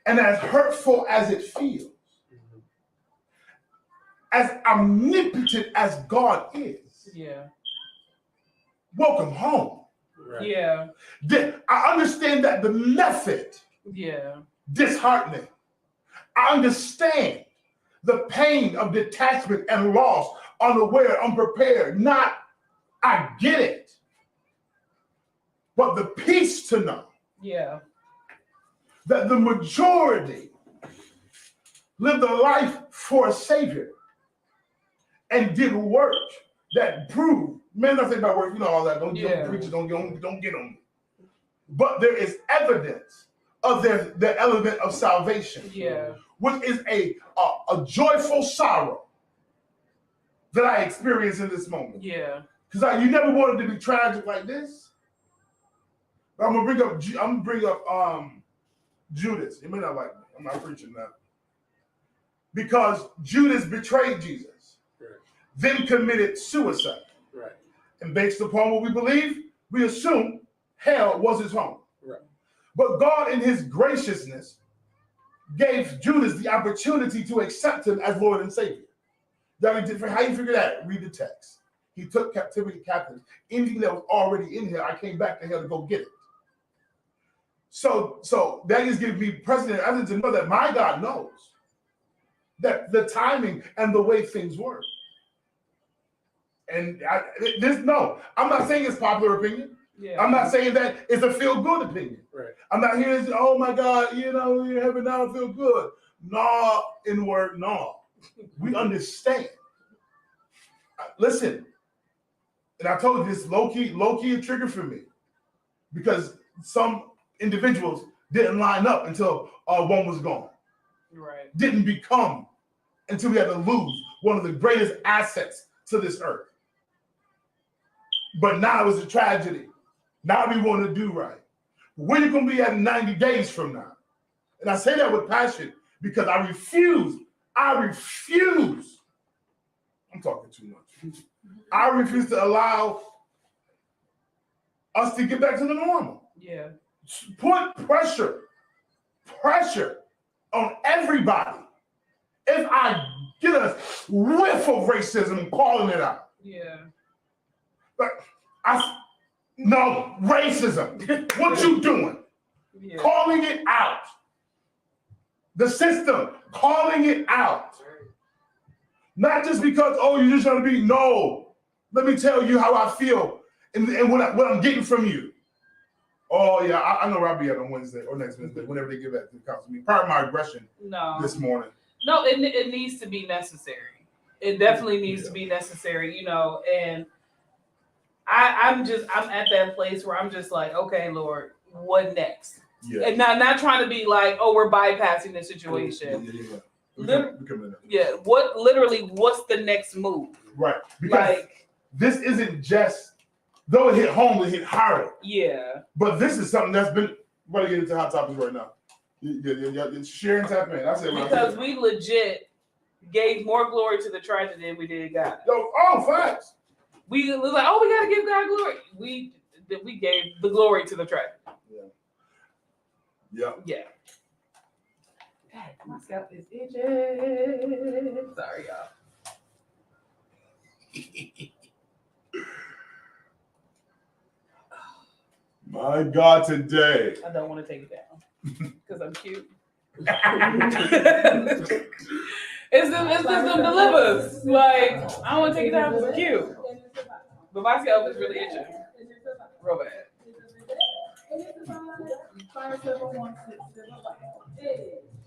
and as hurtful as it feels, as omnipotent as God is, welcome home. Right. Yeah. I understand that the method, disheartening. I understand the pain of detachment and loss, unaware, unprepared. I get it. But the peace to know that the majority lived a life for a Savior and did work that proved, man, I say about work, you know all that, don't preach it, don't get on me. But there is evidence of the element of salvation, which is a joyful sorrow that I experience in this moment. Because you never wanted to be tragic like this. But I'm gonna bring up Judas. You may not like me. I'm not preaching that. Because Judas betrayed Jesus, then committed suicide. Right. And based upon what we believe, we assume hell was his home. Right. But God, in his graciousness, gave Judas the opportunity to accept him as Lord and Savior. How you figure that? Read the text. He took captivity captives. Anything that was already in here, I came back to hell to go get it. So that is giving me precedent evidence to know that my God knows that the timing and the way things work. And I'm not saying it's popular opinion. I'm not saying that it's a feel-good opinion. Right. I'm not here to say, oh my God, you're in heaven now, feel good. No, in word, no. We understand. Listen, and I told you this low-key a trigger for me because some individuals didn't line up until one was gone. Right. Didn't become until we had to lose one of the greatest assets to this earth. But now it's a tragedy. Now we want to do right. Where you going to be at 90 days from now? And I say that with passion because I refuse. I'm talking too much. I refuse to allow us to get back to the normal. Yeah. Put pressure on everybody. If I get a whiff of racism, I'm calling it out. Yeah. But no, racism. What you doing? Yeah. Calling it out. The system, calling it out. Not just because, oh, you're just trying to be, no. Let me tell you how I feel and what I'm getting from you. Oh, yeah, I know where I'll be at on Wednesday or next Wednesday, whenever they give that to the council meeting. Part of my aggression this morning. No, it needs to be necessary. It definitely needs to be necessary, you know, and I'm at that place where I'm just like, okay, Lord, what next? Yeah. And not trying to be like, oh, we're bypassing the situation. Yeah. What's the next move? Right. Because this isn't just, though it hit home, it hit harder. Yeah. But this is something that's been, we're going to get into hot topics right now. Yeah. Sharon tap in. I said because we legit gave more glory to the tragedy than we did God. Facts. We was like, oh, we got to give God glory. We gave the glory to the tragedy. Yeah. God, my scalp is itching. Sorry, y'all. My God, today. I don't want to take it down because I'm cute. It's them delivers. Like, I don't want to take it down because I'm cute. But my scalp is really itching. Real bad.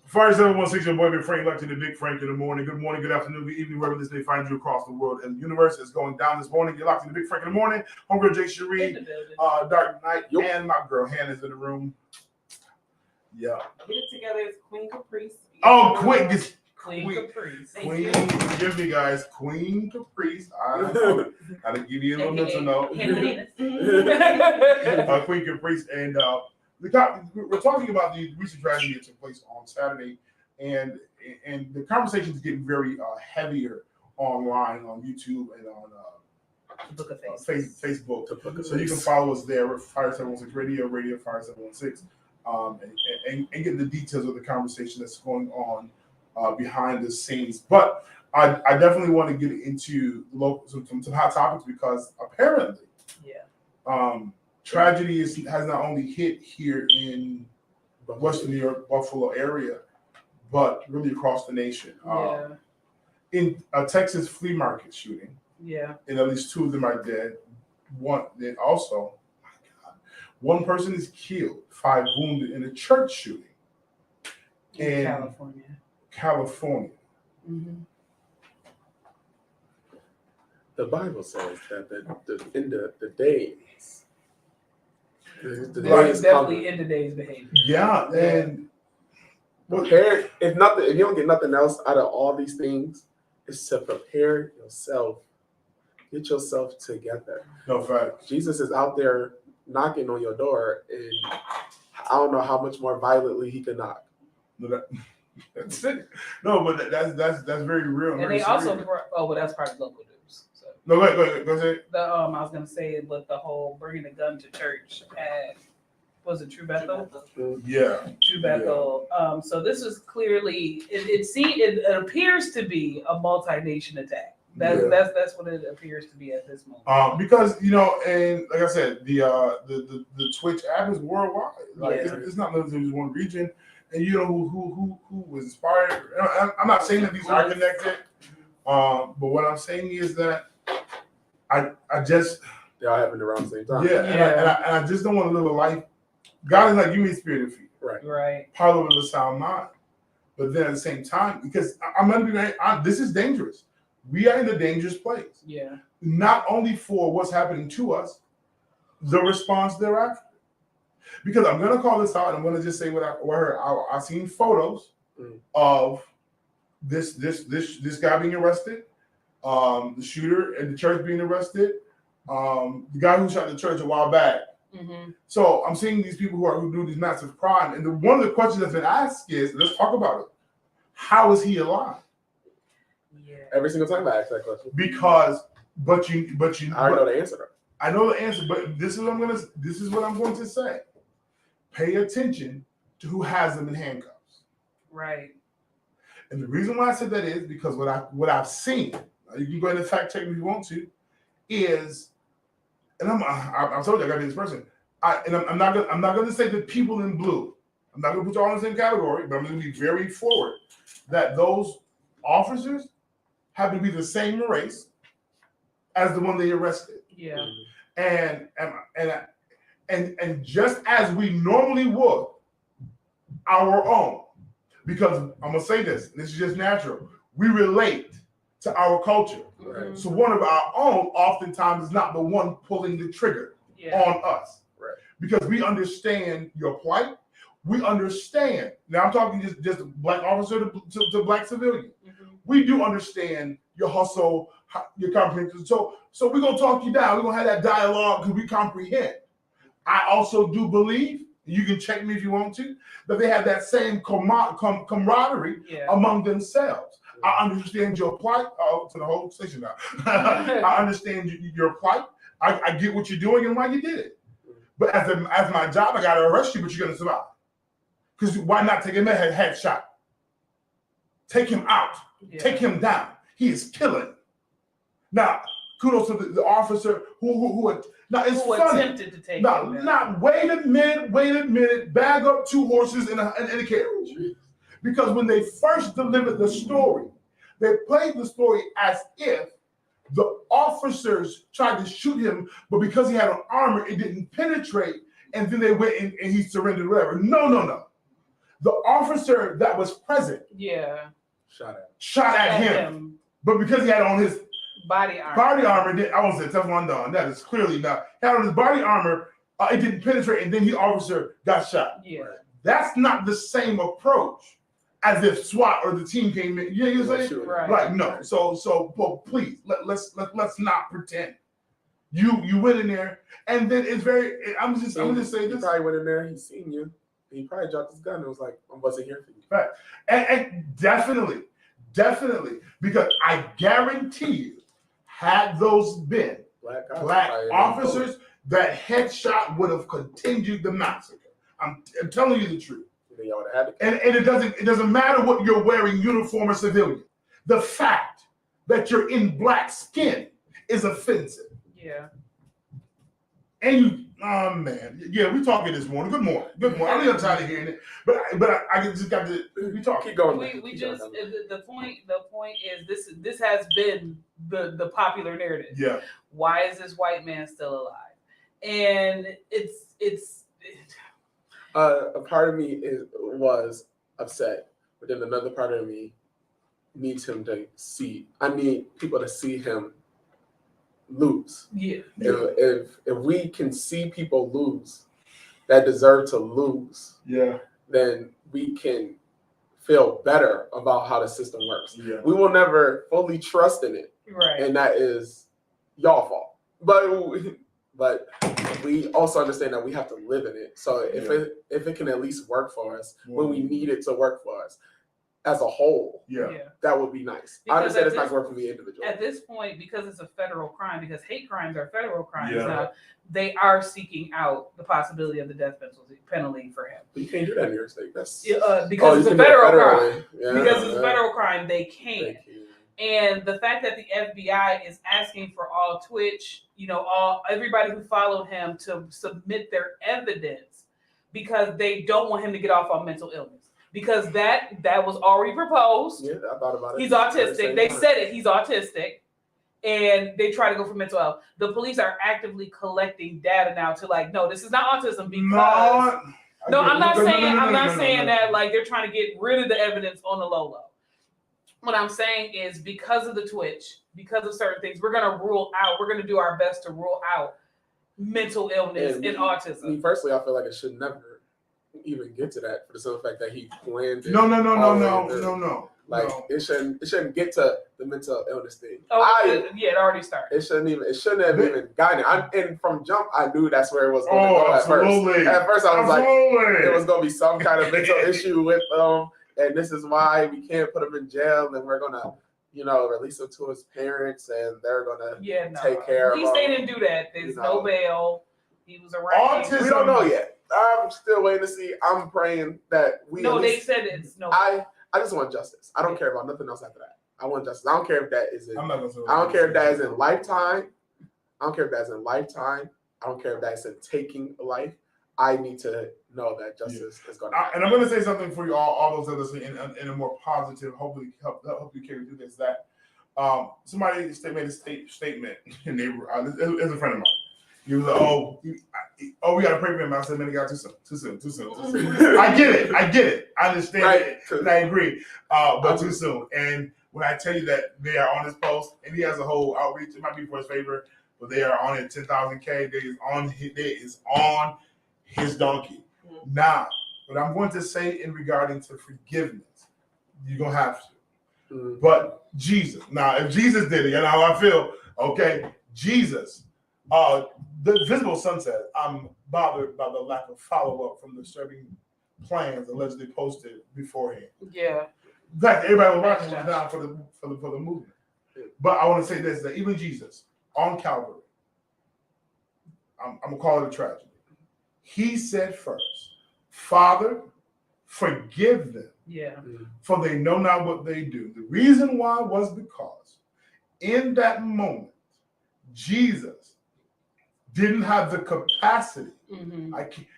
Fire 716, your boy Big Frank, elected the Big Frank in the morning. Good morning, good afternoon, good evening, wherever this may find you across the world and the universe is going down this morning. You're locked in the Big Frank in the morning. Homegirl Jay Cherie, Dark Knight, and my girl Hannah's in the room. Yeah. Get it together. It's Queen Caprice. Oh, Queen Caprice. Queen, forgive me, guys. Queen Caprice. I gotta give you a little mental note. Queen Caprice, and we're talking about the recent tragedy that took place on Saturday, and the conversation is getting very heavier online on YouTube and on Facebook. So you can follow us there, Fire 716 Radio Fire 716, and get the details of the conversation that's going on behind the scenes. But I definitely want to get into some hot topics because apparently, tragedy has not only hit here in the Western New York, Buffalo area, but really across the nation. In a Texas flea market shooting, and at least 2 of them are dead. One person is killed, 5 wounded in a church shooting in California. Mm-hmm. The Bible says that the days. Definitely in today's behavior. Yeah, and prepare. If you don't get nothing else out of all these things, it's to prepare yourself. Get yourself together. No fact. Jesus is out there knocking on your door, and I don't know how much more violently he could knock. That's it. No, but that's very real. And they also, that's part of local news. So. No, go ahead. I was gonna say, but the whole bringing a gun to church at, was it True Bethel? Yeah. True Bethel. Yeah. So this is clearly it appears to be a multi-nation attack. That's what it appears to be at this moment. Because and like I said, the Twitch app is worldwide. Like it's not limited to just one region. And who was inspired. I'm not saying that these are connected, but what I'm saying is that I just they all happened around the same time. Yeah. And I just don't want to live a life. God is like, give me a spirit of fear. Right. Power of a sound mind. But then at the same time, because I'm gonna be this is dangerous. We are in a dangerous place. Yeah. Not only for what's happening to us, the response thereafter. Because I'm gonna call this out, and I'm gonna just say what I heard. I've seen photos of this guy being arrested, the shooter at the church being arrested, the guy who shot the church a while back. Mm-hmm. So I'm seeing these people who do these massive crime, and one of the questions that's been asked is, let's talk about it. How is he alive? Yeah. Every single time I ask that question. Because, but you, I already know the answer. I know the answer, but this is what I'm going to say. Pay attention to who has them in handcuffs. Right. And the reason why I said that is because what I've seen, you can go ahead and fact check me if you want to, is, and I told you I got to be this person. I'm not gonna say the people in blue. I'm not gonna put you all in the same category, but I'm gonna be very forward that those officers have to be the same race as the one they arrested. Yeah. And just as we normally would our own, because I'm gonna say this is just natural. We relate to our culture. Mhm. So one of our own oftentimes is not the one pulling the trigger on us. Right. Because we understand your plight. We understand. Now I'm talking just black officer to black civilian. Mhm. We do understand your hustle, your comprehension. So we're gonna talk you down. We're gonna have that dialogue because we comprehend. I also do believe, you can check me if you want to, that they have that same camaraderie among themselves. I understand your plight. Oh, to the whole station now. I understand your plight. I get what you're doing and why you did it. But as my job, I got to arrest you, but you're gonna survive. Because why not take him a headshot? Take him out. Yeah. Take him down. He is killing. Now, kudos to the officer who now it's Who funny. attempted to take Now, him down. not wait a minute. Bag up 2 horses in a carriage. Because when they first delivered the story, they played the story as if the officers tried to shoot him, but because he had an armor, it didn't penetrate, and then they went and he surrendered, whatever. No. The officer that was present shot at him, but because he had on his body armor, I won't say Teflon Don. That is clearly not. He had on his body armor, it didn't penetrate, and then the officer got shot. Yeah. That's not the same approach as if SWAT or the team came in. You know what I'm saying? Right. Like no. So please let's not pretend. You went in there, and then it's very. I'm just saying this. He probably went in there. He seen you. He probably dropped his gun and was like, "I wasn't here for you." Right. And definitely, because I guarantee you, had those been black officers, that headshot would have continued the massacre. I'm telling you the truth. And it doesn't matter what you're wearing, uniform or civilian. The fact that you're in black skin is offensive. Yeah. And you, oh man, yeah, we talking this morning. Good morning. I'm really tired of hearing it, but I just got to. We talk. Keep going. The point is this has been the popular narrative. Yeah. Why is this white man still alive? And it's. A part of me was upset, but then another part of me needs him to see. I need people to see him lose. Yeah. If we can see people lose that deserve to lose, then we can feel better about how the system works. Yeah. We will never fully trust in it, right? And that is y'all fault. But we also understand that we have to live in it. So if it can at least work for us when we need it to work for us as a whole, that would be nice. Because I understand it's not working for me individually. At this point, because it's a federal crime, because hate crimes are federal crimes now, they are seeking out the possibility of the death penalty for him. But you can't do that in New York State. That's because it's a federal crime. Because it's a federal crime, they can't. And the fact that the FBI is asking for all Twitch, everybody who followed him to submit their evidence because they don't want him to get off on mental illness. Because that was already proposed. Yeah, I thought about it. He's autistic. They said it. He's autistic. And they try to go for mental health. The police are actively collecting data now to no, this is not autism because I'm not saying that like they're trying to get rid of the evidence on the low. What I'm saying is because of the Twitch, because of certain things, we're going to do our best to rule out mental illness and autism. Me personally, I feel like it should never even get to that for the simple fact that he planned it. No. Like No. it shouldn't get to the mental illness thing. It already started. It shouldn't have even gotten it. And from jump, I knew that's where it was going to go at absolutely. first. At first, I was like, Absolutely. it was going to be some kind of mental issue with them, and this is why we can't put him in jail, and we're going to, release him to his parents, and they're going to take care of him. At least they didn't do that. There's no bail. He was around. Autism. We don't know yet. I'm still waiting to see. I'm praying that we. No, they said it's no. I just want justice. I don't care about nothing else after that. I want justice. I don't care if that is in. I'm not gonna say I don't care if that is in lifetime. I don't care if that's in lifetime. I don't care if that's in taking a life. I need to know that justice is going to happen. And I'm going to say something for you all those others in a more positive, hopefully help you carry through this. That somebody made a statement, and it was a friend of mine. He was like, we got to pray for him. I said, man, it got too soon. I get it. I understand it, and I agree, but too soon. And when I tell you that they are on his post, and he has a whole outreach, it might be for his favor, but they are on it 10,000K. They is on his donkey. Now, what I'm going to say in regarding to forgiveness, you're going to have to. But Jesus, now, if Jesus did it, you know how I feel, okay? Jesus, the visible son said, I'm bothered by the lack of follow-up from the disturbing plans allegedly posted beforehand. Yeah. In fact, everybody was watching it down for the movement. But I want to say this, that even Jesus on Calvary, I'm going to call it a tragedy. He said first, Father, forgive them. Yeah. For they know not what they do. The reason why was because in that moment, Jesus didn't have the capacity.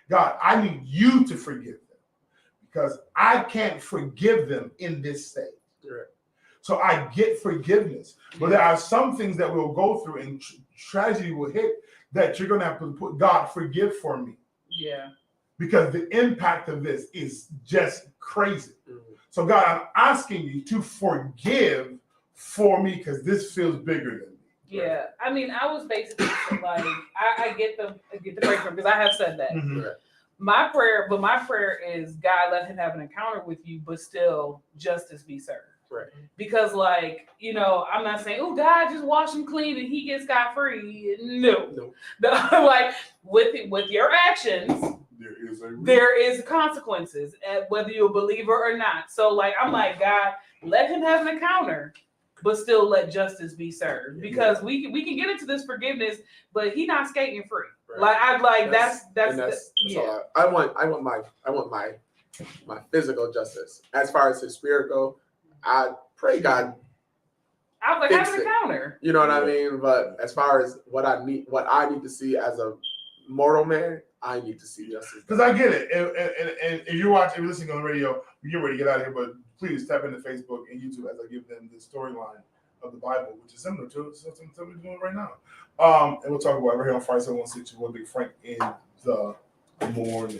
God, I need you to forgive them because I can't forgive them in this state. Right. So I get forgiveness. But there are some things that we'll go through and tragedy will hit that you're going to have to put, God, forgive for me. Yeah. Because the impact of this is just crazy. So God, I'm asking you to forgive for me because this feels bigger than me. Yeah, I mean, I was basically like, I get the breakthrough because I have said that. Mm-hmm. My prayer is God let him have an encounter with you, but still justice be served. Right. Because I'm not saying, oh, God, just wash him clean and he gets scot free. No. Like with your actions, there is consequences, whether you're a believer or not. So like, I'm like, God, let him have an encounter, but still let justice be served. Because we can get into this forgiveness, but he not skating free. Right. That's all. I want my physical justice. As far as his spirit go, I pray God. I was like, have an encounter. You know what I mean? But as far as what I need to see as a mortal man, I need to see justice. Because I get it. And if you're listening on the radio, we get ready to get out of here, but please tap into Facebook and YouTube as I give them the storyline of the Bible, which is similar to something we're doing right now. And we'll talk about it right here on Friday 716 with Big Frank in the morning.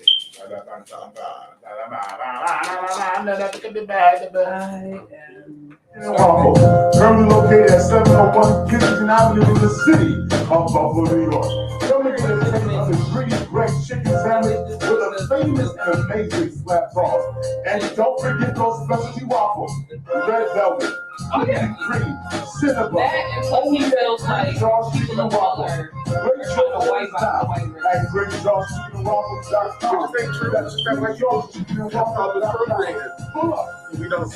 Currently located at 701 Kensington Avenue in the city of Buffalo, New York. Come look at this the greedy red chicken sandwich with a famous and amazing slap sauce. And don't forget those specialty waffles, red velvet, cream, cinnamon, that and Puffy feels like people of color. great choice at Great Sauce Chicken Waffles.com. That's Great Sauce Chicken Waffles.com. We don't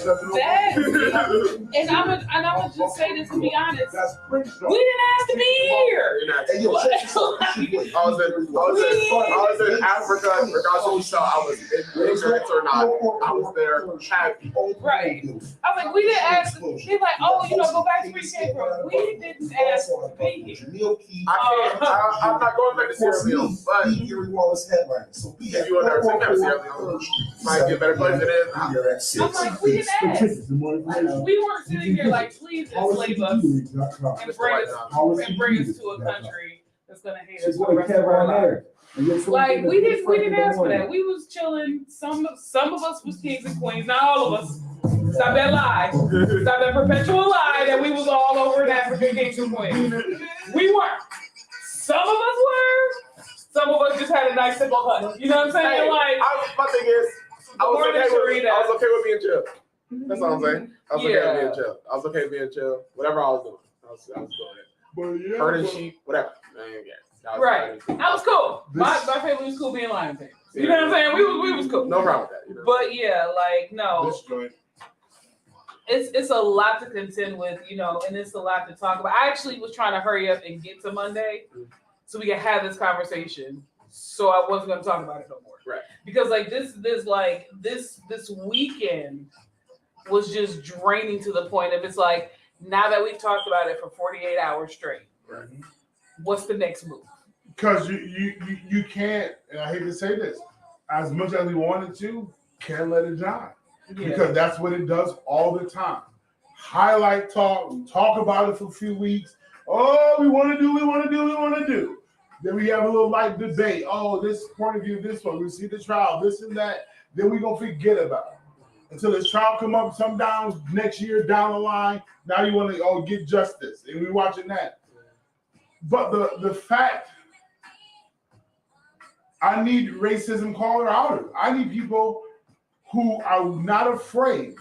And I'm gonna just say this, to be honest. That's great sauce. We didn't ask to be here. Hey, yo, check this out. I was in Africa, regardless of so I was ignorant or not. I was there happy. Right. I was like, we didn't ask. He's like, oh, go back to where you came from. We didn't ask to be here. I'm not going back to Sierra Leone, but if Gary Wallace headliner. So be at you want to take Sierra Leone, might get better place than it is. I'm like, we didn't ask. We weren't sitting here like, please enslave us and bring us to a country that's gonna hate us for the rest of our lives. Like we didn't ask for that. We was chilling. Some of us was kings and queens, not all of us. Stop that lie. Stop that perpetual lie that we was all over in Africa, kings and queens. We weren't. Some of us were. Some of us just had a nice simple hut. You know what I'm saying? Hey, like my thing is, I was okay with being chill. That's all I'm saying. I was okay with being chill. I was okay with being chill. Whatever I was doing, I was doing it. But yeah, Herding sheep, whatever. Right. I was cool. My family was cool being lion tamer. You know what I'm saying? We was cool. No problem with that. You know? But yeah, like no. This joint. It's a lot to contend with, you know, and it's a lot to talk about. I actually was trying to hurry up and get to Monday so we could have this conversation. So I wasn't going to talk about it no more. Right. Because like this weekend was just draining to the point of it's like now that we've talked about it for 48 hours straight. Right. What's the next move? Because you can't, and I hate to say this, as much as we wanted to, can't let it die. Yeah. Because that's what it does all the time. Highlight talk, we talk about it for a few weeks. Oh, we want to do. Then we have a little light debate. Oh, this point of view, this one. We see the trial, this and that. Then we're going to forget about it. Until this trial come up sometime next year down the line. Now you want to get justice. And we're watching that. But the fact, I need racism caller outers. I need people who are not afraid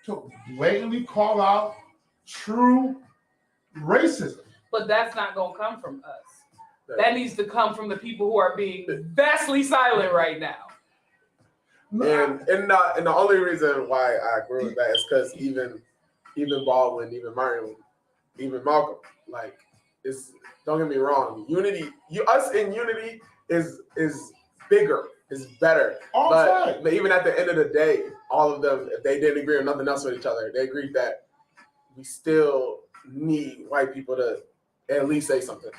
to blatantly call out true racism. But that's not going to come from us. That needs to come from the people who are being vastly silent right now. And the only reason why I agree with that is because even Baldwin, even Martin, even Malcolm, like it's, don't get me wrong, us in unity is bigger, is better. But even at the end of the day, all of them, if they didn't agree on nothing else with each other, they agreed that we still need white people to at least say something.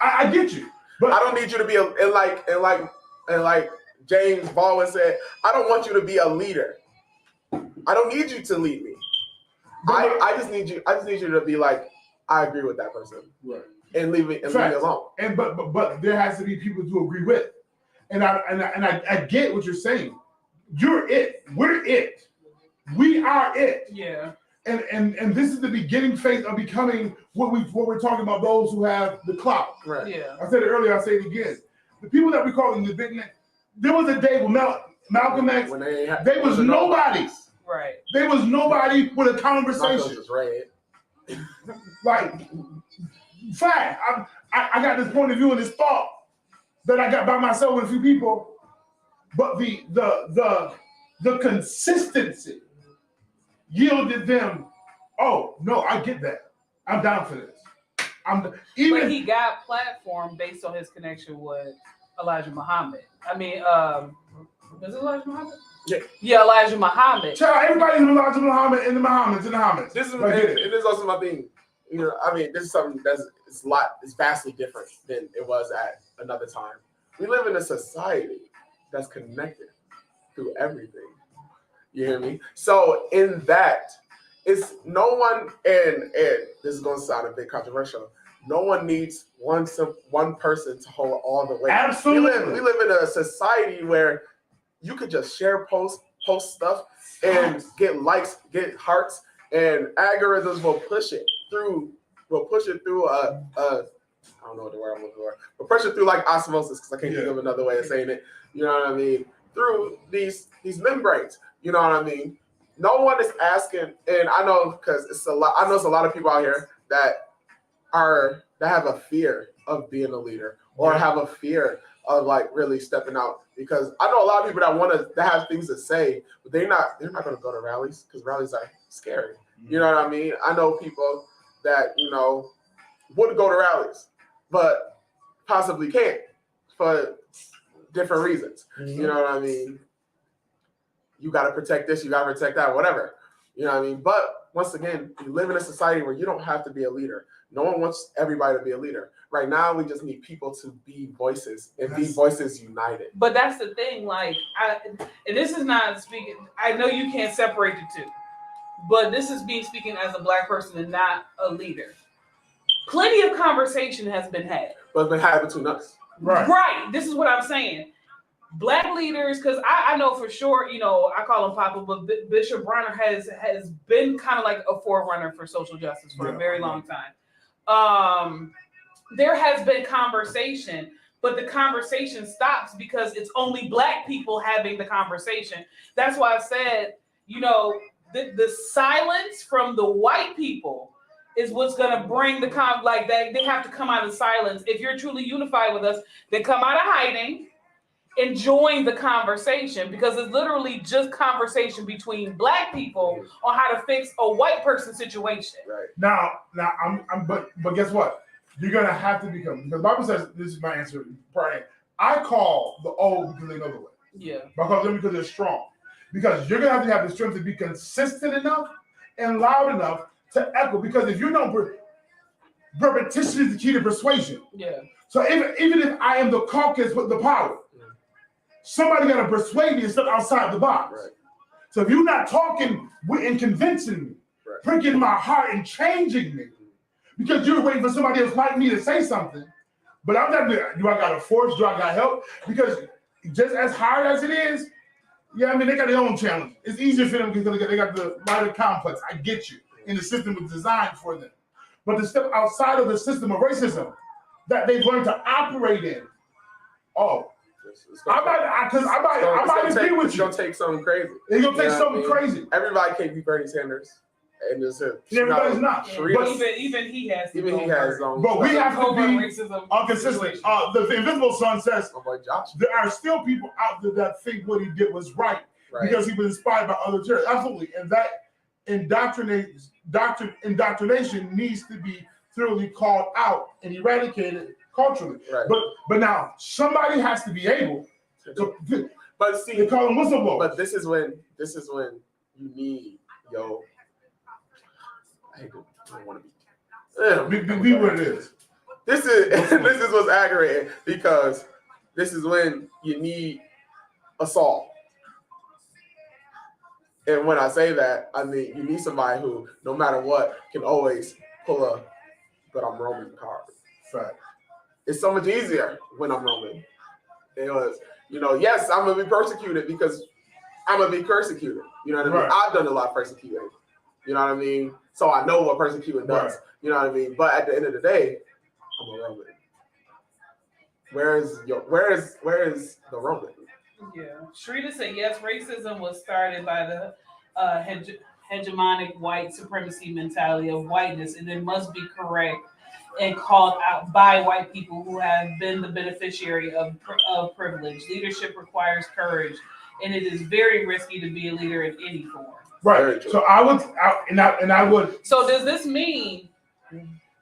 I get you, but I don't need you to be and like James Baldwin said, I don't want you to be a leader. I don't need you to lead me. I just need you to be like, I agree with that person. Right. And leave it alone. And but there has to be people to agree with. And I get what you're saying. You're it. We're it. We are it. Yeah. And this is the beginning phase of becoming what we're talking about, those who have the clout. Right. Yeah. I said it earlier, I'll say it again. The people that we call them the big men, there was a day when Malcolm X, when they was nobody. Right. There was nobody with a conversation. Was red. Like, fact, I got this point of view and this thought that I got by myself with a few people, but the consistency yielded them. Oh no, I get that. I'm down for this. But he got platform based on his connection with Elijah Muhammad. I mean, was it Elijah Muhammad? Yeah. Yeah, Elijah Muhammad. Child, everybody's Elijah Muhammad and the Muhammads. This is also my thing. You know, I mean, this is something it's vastly different than it was at another time. We live in a society that's connected through everything. You hear me? So in that, it's no one, and this is going to sound a bit controversial. No one needs one person to hold all the weight. Absolutely. We live in a society where you could just share post stuff and get likes, get hearts, and algorithms will push it through. I don't know what the word I'm looking for, but push it through like osmosis, because I can't think of another way of saying it. You know what I mean? Through these membranes. You know what I mean? No one is asking, and I know because it's a lot. I know it's a lot of people out here that have a fear of being a leader or have a fear of like really stepping out, because I know a lot of people that have things to say, but they're not going to go to rallies because rallies are scary. You know what I mean? I know people that would go to rallies, but possibly can't for different reasons. Mm-hmm. You know what I mean? You got to protect this, you got to protect that, whatever. You know what I mean? But once again, you live in a society where you don't have to be a leader. No one wants everybody to be a leader. Right now, we just need people to be voices and be voices united. But that's the thing, like, and this is not speaking, I know you can't separate the two, but this is me speaking as a Black person and not a leader. Plenty of conversation has been had. But it's been had between us. Right. This is what I'm saying. Black leaders, because I know for sure, I call him Papa, but Bishop Bronner has been kind of like a forerunner for social justice for a very long time. There has been conversation, but the conversation stops because it's only Black people having the conversation. That's why I said, the silence from the white people is what's gonna bring the like they have to come out of silence. If you're truly unified with us, then come out of hiding and join the conversation, because it's literally just conversation between black people on how to fix a white person situation. Right. Now but guess what? You're gonna have to become, because the Bible says, this is my answer, praying. I call the old because they know the way. Yeah. Because they're strong. Because you're gonna have the strength to be consistent enough and loud enough to echo. Because if you don't, repetition is the key to persuasion. Yeah. So even if I am the caucus with the power, somebody gotta persuade me to step outside the box. Right. So if you're not talking and convincing me, Right. pricking my heart and changing me, because you're waiting for somebody else like me to say something, but I'm not. Do I got to force? Do I got help? Because just as hard as it is, yeah, I mean, they got their own challenge. It's easier for them because they got the lighter complex. I get you. And the system was designed for them. But to step outside of the system of racism that they've learned to operate in, I might agree with you. It's gonna take something crazy. It's gonna take Yeah, something I mean, crazy. Everybody can't be Bernie Sanders, and just Everybody's not. But even he has. Even he has his own. But we have to covert be racism. consistent. The Invisible Son says My boy Josh. there are still people out there that think what he did was right, Right. because he was inspired by other churches. Absolutely, and that indoctrination needs to be thoroughly called out and eradicated culturally. Right. But now somebody has to be able to But see, they call them whistleblowers. but this is when you need I don't want to Be what it is. This is what's aggravating, because this is when you need a Saul. And when I say that, I mean you need somebody who, no matter what, can always pull a "but I'm Roman" card. Fact. It's so much easier when I'm Roman. It was, yes, I'm gonna be persecuted because I'm gonna be persecuted. You know what I mean? Right. I've done a lot of persecuting. You know what I mean? So I know what persecuting does. Right. You know what I mean? But at the end of the day, I'm a Roman. Where is the Roman? Yeah. Shrita said yes, racism was started by the hegemonic white supremacy mentality of whiteness, and it must be correct and called out by white people who have been the beneficiary of privilege. Leadership requires courage, and it is very risky to be a leader in any form. Right. So I would. So does this mean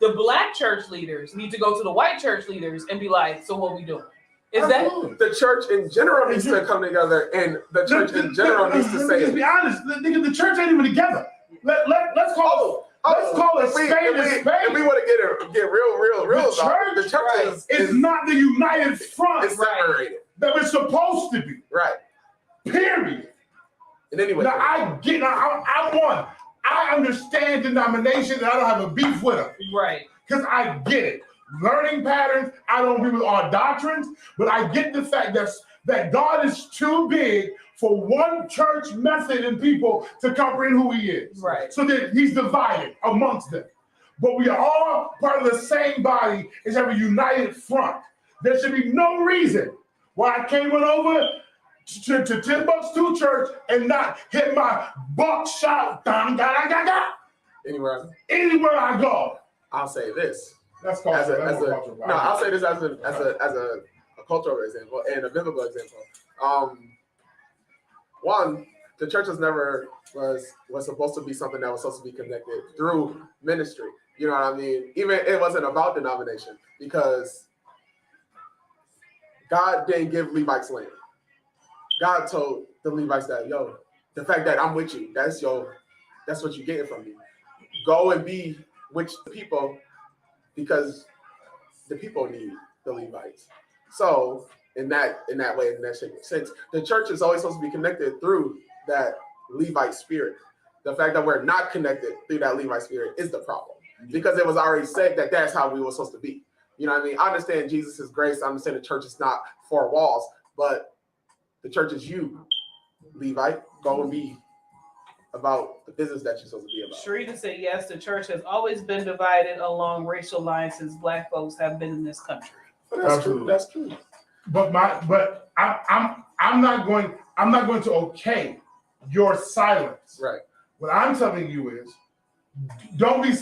the black church leaders need to go to the white church leaders and be like, so what we doing? Is that The church in general needs to come together, and the church in general needs to say Let's be honest. The church ain't even together. Let's call it spade a spade. If we want to get real about it, the church is not the united front. It's separated. That we're supposed to be. Right. Period. And anyway, Now I understand denominations, and I don't have a beef with them. right? Because I get it. Learning patterns, I don't agree with our doctrines, but I get the fact that God is too big for one church method and people to comprehend who he is. Right. So that he's divided amongst them. But we are all part of the same body and have a united front. There should be no reason why I can't run over to Timbuktu Church and not hit my buckshot anywhere anywhere I go. I'll say this. That's called I'll say this as a cultural example and a biblical example. One, the church was supposed to be something that was supposed to be connected through ministry. You know what I mean? Even it wasn't about denomination, because God didn't give Levites land. God told the Levites that, the fact that I'm with you, that's what you're getting from me. Go and be with the people, because the people need the Levites. So in that way, in that sense, the church is always supposed to be connected through that Levite spirit. The fact that we're not connected through that Levite spirit is the problem, because it was already said that that's how we were supposed to be. You know what I mean? I understand Jesus' grace. I understand the church is not four walls, but the church is you, Levite. Go and be about the business that you're supposed to be about. Sharita said yes, the church has always been divided along racial lines since black folks have been in this country. That's true. That's true. But I'm not going to okay your silence. Right. What I'm telling you is, don't be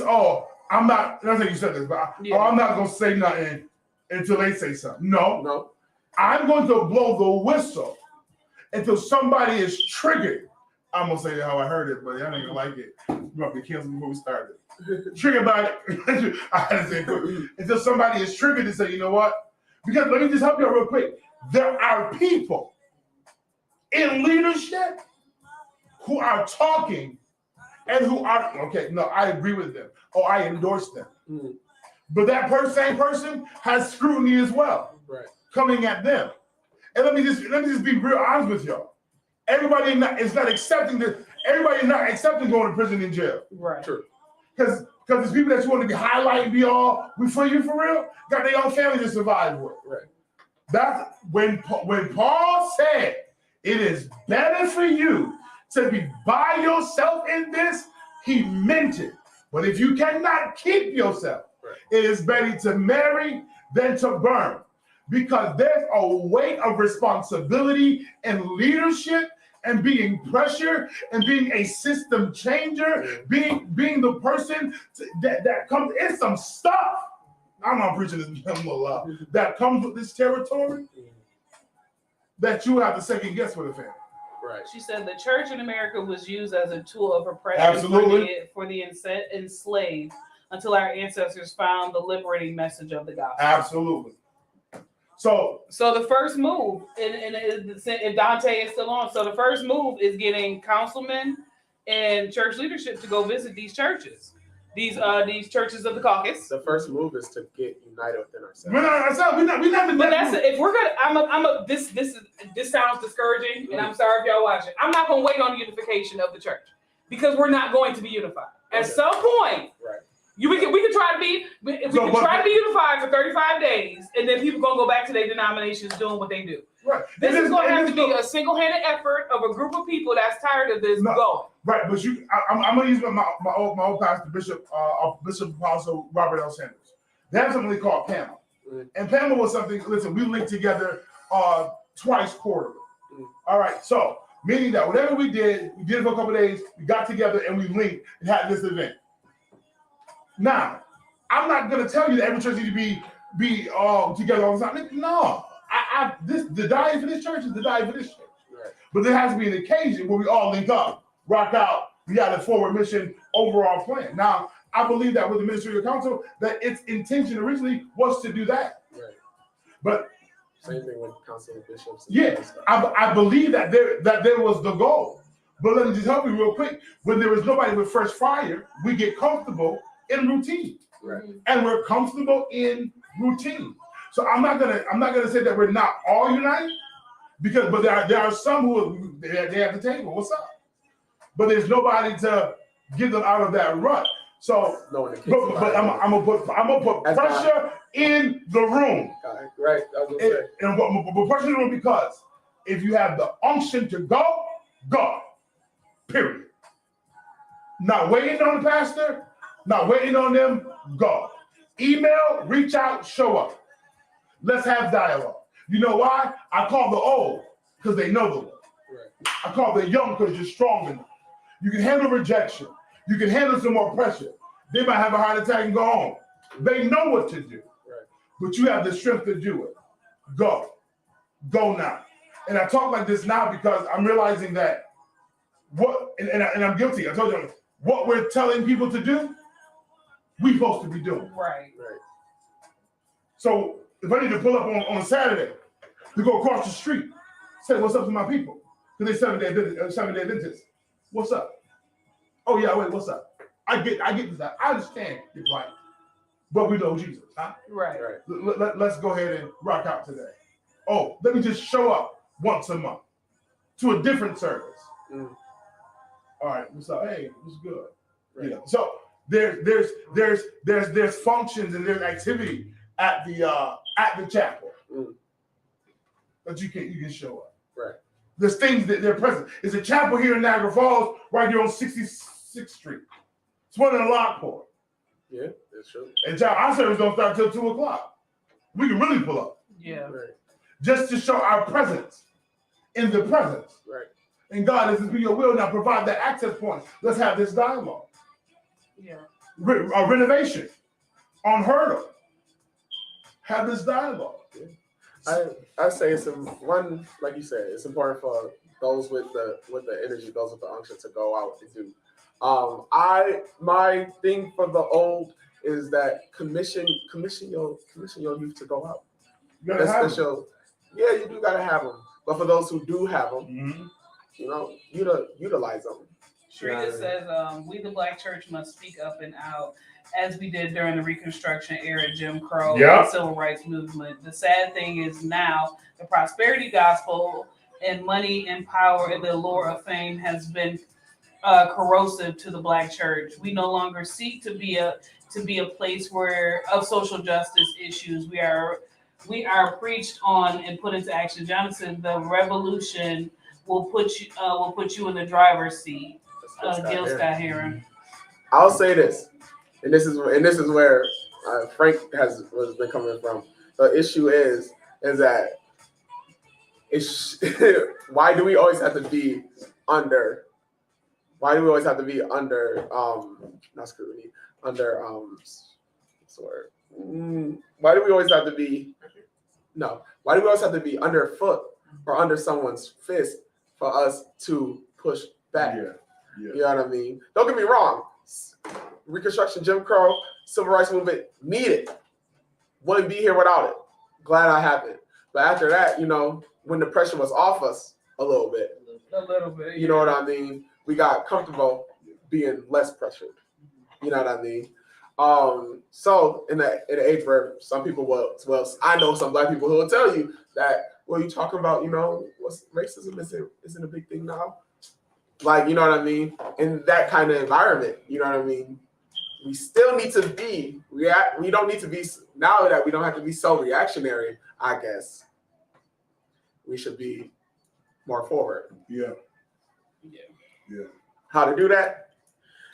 I'm not. That's how you said this, but I'm not gonna say nothing until they say something. No, I'm going to blow the whistle until somebody is triggered. I'm gonna say how I heard it, but I ain't gonna like it. You might be canceled before we started. Triggered by it. I had to say it quick. Until somebody is triggered and say, you know what? Because let me just help you out real quick. There are people in leadership who are talking and who are I agree with them or I endorse them. But that same person has scrutiny as well, coming at them. And let me just be real honest with y'all. Everybody is not accepting this. Everybody is not accepting going to prison and jail. Right. True. Because there's people that you want to be highlighting, be all, we for you for real, got their own family to survive with. Right. That's when Paul said, it is better for you to be by yourself in this, he meant it. But if you cannot keep yourself, it is better to marry than to burn. Because there's a weight of responsibility and leadership and being pressure and being a system changer, being the person that comes in some stuff. I'm not preaching this a lot. That comes with this territory that you have to second guess with a family. Right. She said the church in America was used as a tool of oppression Absolutely. for the enslaved until our ancestors found the liberating message of the gospel. Absolutely. So the first move, and Dante is still on. So the first move is getting councilmen and church leadership to go visit these churches, these churches of the caucus. The first move is to get united within ourselves. we're not ourselves. We're not. But if we're gonna, this sounds discouraging, and I'm sorry if y'all watching. I'm not gonna wait on unification of the church because we're not going to be unified. At some point, we can try to be try to be unified for 35 days, and then people gonna go back to their denominations doing what they do. Right. This is gonna have to be a single-handed effort of a group of people that's tired of this going. Right, but I'm gonna use my old pastor, Bishop Apostle Robert L. Sanders. They have something they call PAMA. And PAMA was something, listen, we linked together twice quarterly. All right, so meaning that whatever we did it for a couple of days, we got together and we linked and had this event. Now, I'm not gonna tell you that every church needs to be together all the time. No, the diet for this church is the diet for this church. Right. But there has to be an occasion where we all link up, rock out, we got a forward mission, overall plan. Now, I believe that with the ministerial council, that its intention originally was to do that. Right. But same thing with council and bishops. I believe that there was the goal. But let me just help you real quick. When there is nobody with fresh fire, we get comfortable in routine. Right. And we're comfortable in routine. So I'm not gonna say that we're not all united, but there are some who they have the table. What's up? But there's nobody to get them out of that rut. So, but I'm gonna put pressure in the room. Right. But pressure in the room because if you have the unction to go. Period. Not waiting on the pastor. Not waiting on them, go. Email, reach out, show up. Let's have dialogue. You know why? I call the old because they know the word. Right. I call the young because you're strong enough. You can handle rejection. You can handle some more pressure. They might have a heart attack and go home. They know what to do. Right. But you have the strength to do it. Go. Go now. And I talk like this now because I'm realizing that and I'm guilty. I told you what we're telling people to do, we're supposed to be doing. Right. So if I need to pull up on Saturday to go across the street, say what's up to my people, because they're 7-day Adventists. What's up? Oh yeah, wait, what's up? I get this. I understand your plight, but we know Jesus, huh? Right. Let's go ahead and rock out today. Oh, let me just show up once a month to a different service. All right, what's up? Hey, what's good? Right. You know, so there's functions and there's activity at the chapel that you can show up. Right. There's things that they're present. There's a chapel here in Niagara Falls, right here on 66th Street. It's one in Lockport. Yeah, that's true. And our service don't start till 2:00. We can really pull up. Yeah. Right. Just to show our presence in the presence. Right. And God, if it's be your will, now provide that access point. Let's have this dialogue. Yeah. Renovation on hurdle. Have this dialogue. I say it's one, like you said, it's important for those with the energy, those with the unction to go out and do. My thing for the old is that commission your youth to go out. You gotta have That's them. your, yeah, you do gotta have them. But for those who do have them, Mhm. you know, utilize them. Shrita says, we the Black church must speak up and out as we did during the Reconstruction era, Jim Crow, Yeah. and Civil Rights Movement. The sad thing is now the prosperity gospel and money and power and the allure of fame has been corrosive to the Black church. We no longer seek to be a place where of social justice issues. We are preached on and put into action. Jonathan, the revolution will put you in the driver's seat. Gil Scott Heron. I'll say this, and this is where Frank has been coming from. The issue is that why do we always have to be under? Why do we always have to be under? Not scrutiny. Under what's the word? Why do we always have to be? No. Why do we always have to be underfoot or under someone's fist for us to push back? Yeah. You know what I mean? Don't get me wrong. Reconstruction, Jim Crow, Civil Rights Movement, needed. Wouldn't be here without it. Glad I have it. But after that, you know, when the pressure was off us a little bit, you know what I mean? We got comfortable being less pressured. You know what I mean? So in the age where some people will, I know some Black people who will tell you that, well, you talking about, you know, what's racism isn't a big thing now. Like, you know what I mean? In that kind of environment, you know what I mean? We still need to be we don't need to be, now that we don't have to be so reactionary, I guess. We should be more forward. Yeah. How to do that?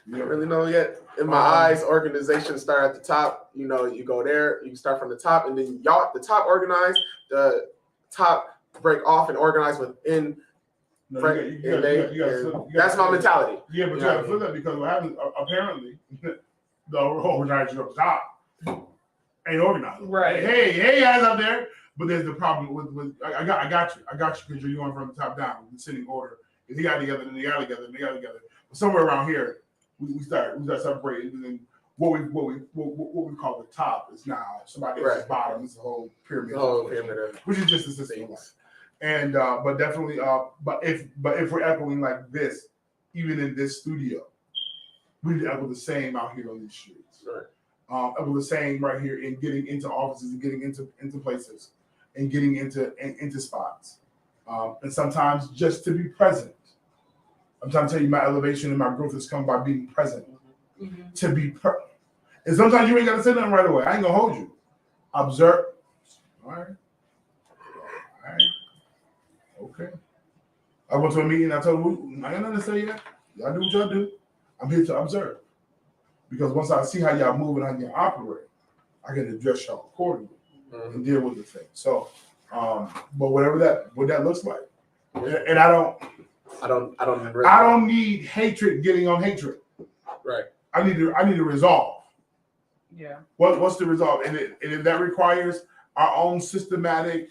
Yeah. I don't really know yet. In my eyes, organizations start at the top. You know, you go there, you start from the top, and then the top organize, the top break off and organize within. No, That's my mentality. Yeah, but you gotta flip that because what happens apparently the organizers up top ain't organized. Right. Hey guys up there. But there's the problem with I got you because you're going from the top down, the sitting order. If they got together, then they got together, and they got together. But somewhere around here, we start separating, and then what we call the top is now somebody else's bottom. It's a whole pyramid. Which is just a system of life. And but definitely but if we're echoing like this, even in this studio, we need to echo the same out here on these streets. Right. Echo the same right here in getting into offices and getting into places and getting into spots. And sometimes just to be present. I'm trying to tell you, my elevation and my growth has come by being present. Mm-hmm. To be and sometimes you ain't gotta say nothing right away. I ain't gonna hold you. Observe. All right. Okay. I went to a meeting. I told them, I ain't nothing to say yet. Y'all do what y'all do. I'm here to observe. Because once I see how y'all move and how y'all operate, I can address y'all accordingly and deal with the thing. So, but what that looks like, and I don't need hatred getting on hatred. Right. I need to resolve. Yeah. What's the resolve? And if that requires our own systematic.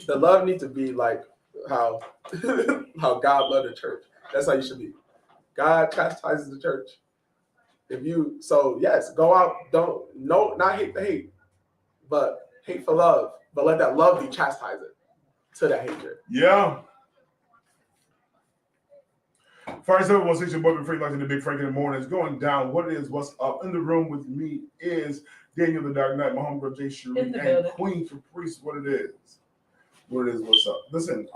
The love needs to be like how God loved the church. That's how you should be. God chastises the church. Yes, go out. Not hate the hate, but hate for love. But let that love be chastised to that hatred. Yeah. First ever 160 Boy Frank like in the Big Frank in the morning is going down. What's up in the room with me is Daniel the Dark Knight, my homegirl Jay Cherie, and Queen Caprice. What it is, what's up? Listen,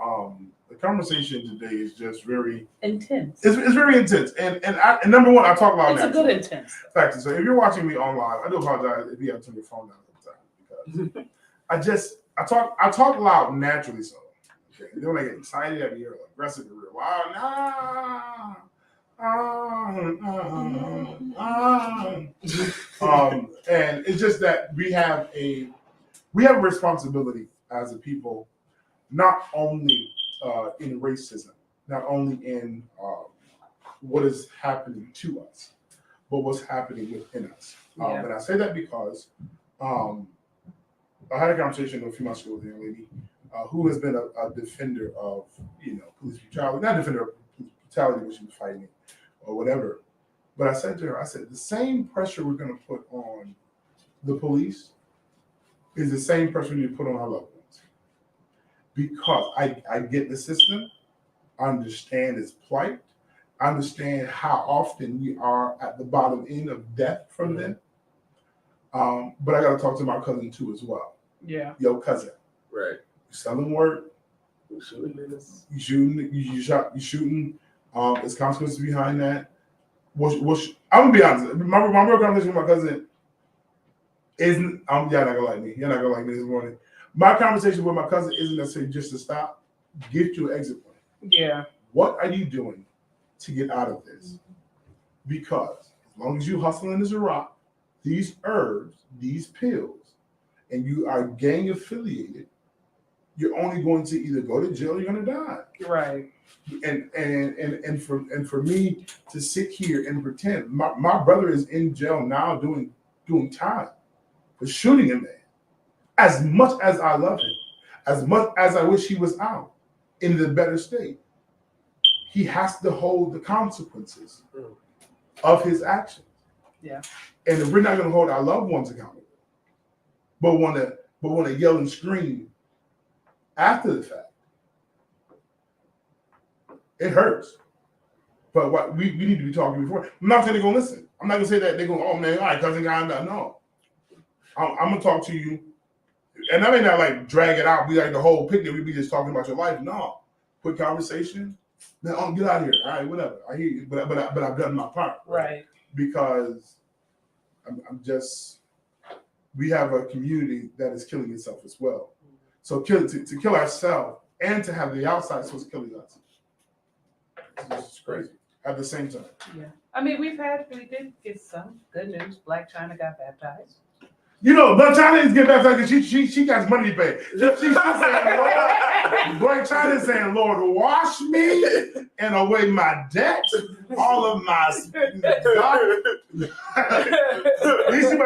the conversation today is just very intense. It's very intense, and number one, I talk loud. It's a good intense. Fact. So if you're watching me online, I do apologize if you have to turn your phone down sometimes because I talk loud naturally. So okay, you don't get excited, I get aggressive, and real loud. And it's just that we have a responsibility as a people, not only in racism, not only in what is happening to us, but what's happening within us. Yeah. And I say that because I had a conversation a few months ago with a young lady who has been a defender of, police brutality, not defender of police brutality, which she was fighting it or whatever. But I said to her, I said, the same pressure we're going to put on the police is the same pressure we need to put on our loved ones. Because I get the system, I understand its plight, I understand how often we are at the bottom end of death from them. But I got to talk to my cousin too as well. Yeah. Yo, cousin. Right. You selling work. You shooting niggas. You shooting. You shooting. There's consequences behind that. I'm gonna be honest. My real conversation with my cousin isn't. Y'all not gonna like me. You're not gonna like me this morning. My conversation with my cousin isn't necessarily just to stop. Get you an exit plan. Yeah. What are you doing to get out of this? Because as long as you hustling as a rock, these herbs, these pills, and you are gang affiliated, you're only going to either go to jail or you're going to die. Right. And for me to sit here and pretend, my brother is in jail now doing time for shooting a man. As much as I love him, as much as I wish he was out in the better state, he has to hold the consequences of his actions. Yeah. And if we're not going to hold our loved ones accountable, but want to yell and scream after the fact, it hurts. But what we need to be talking before. I'm not saying they're going to listen. I'm not going to say that they're going, oh man, all right, cousin guy, no. I'm going to talk to you. And I may not like drag it out, be like the whole picnic, we be just talking about your life. No. Quick conversation. Now, get out of here. All right, whatever. I hear you. But I've done my part. Right. Because we have a community that is killing itself as well. So to kill ourselves and to have the outside source killing us. It's crazy at the same time. Yeah. I mean, we did get some good news. Black China got baptized. Black China is getting baptized because she got money to pay. She's saying, Lord, Black China is saying, Lord, wash me and away my debt, all of my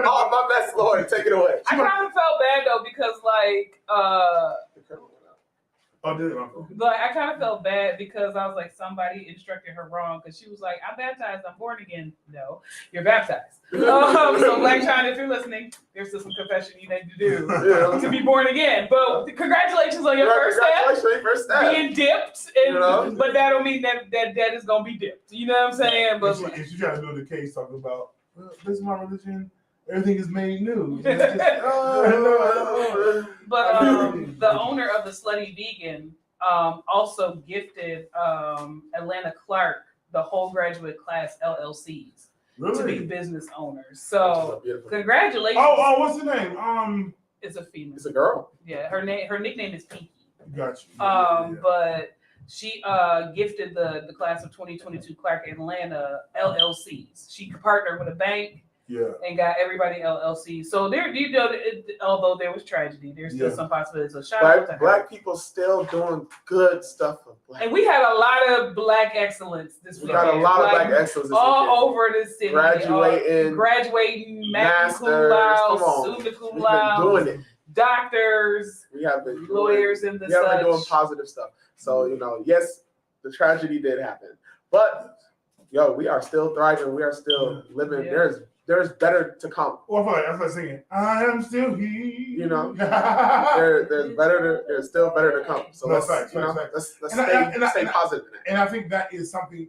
all my mess, Lord, take it away. I kind of felt bad though because I kind of felt bad because I was like, somebody instructed her wrong because she was like, I'm baptized, I'm born again. No, you're baptized. So Black China, if you're listening, there's still some confession you need to do to be born again. But congratulations on your first step. Being dipped, but that don't mean that debt is gonna be dipped. You know what I'm saying? But if you try to build a case talking about, well, this is my religion, everything is made new. But the owner of the Slutty Vegan also gifted Atlanta Clark the whole graduate class LLCs to be business owners. So congratulations. Oh, what's the name? It's a female. It's a girl. Yeah, her nickname is Pinky. Got you. But she gifted the class of 2022 Clark Atlanta LLCs. She partnered with a bank. Yeah. And got everybody LLC. So there, although there was tragedy, there's still some possibilities. So shout out to her. Black people still doing good stuff for Black. And we had a lot of Black excellence this weekend. We got a lot of Black excellence all over the city. Graduating, magna cum laude, summa cum laude, doing it. Doctors, we have been lawyers, and the we have such. been doing positive stuff. So yes, the tragedy did happen, but we are still thriving. We are still living. Yeah. There's better to come. Well, that's like singing. I am still here. There's still better to come. So let's stay positive. And I think that is something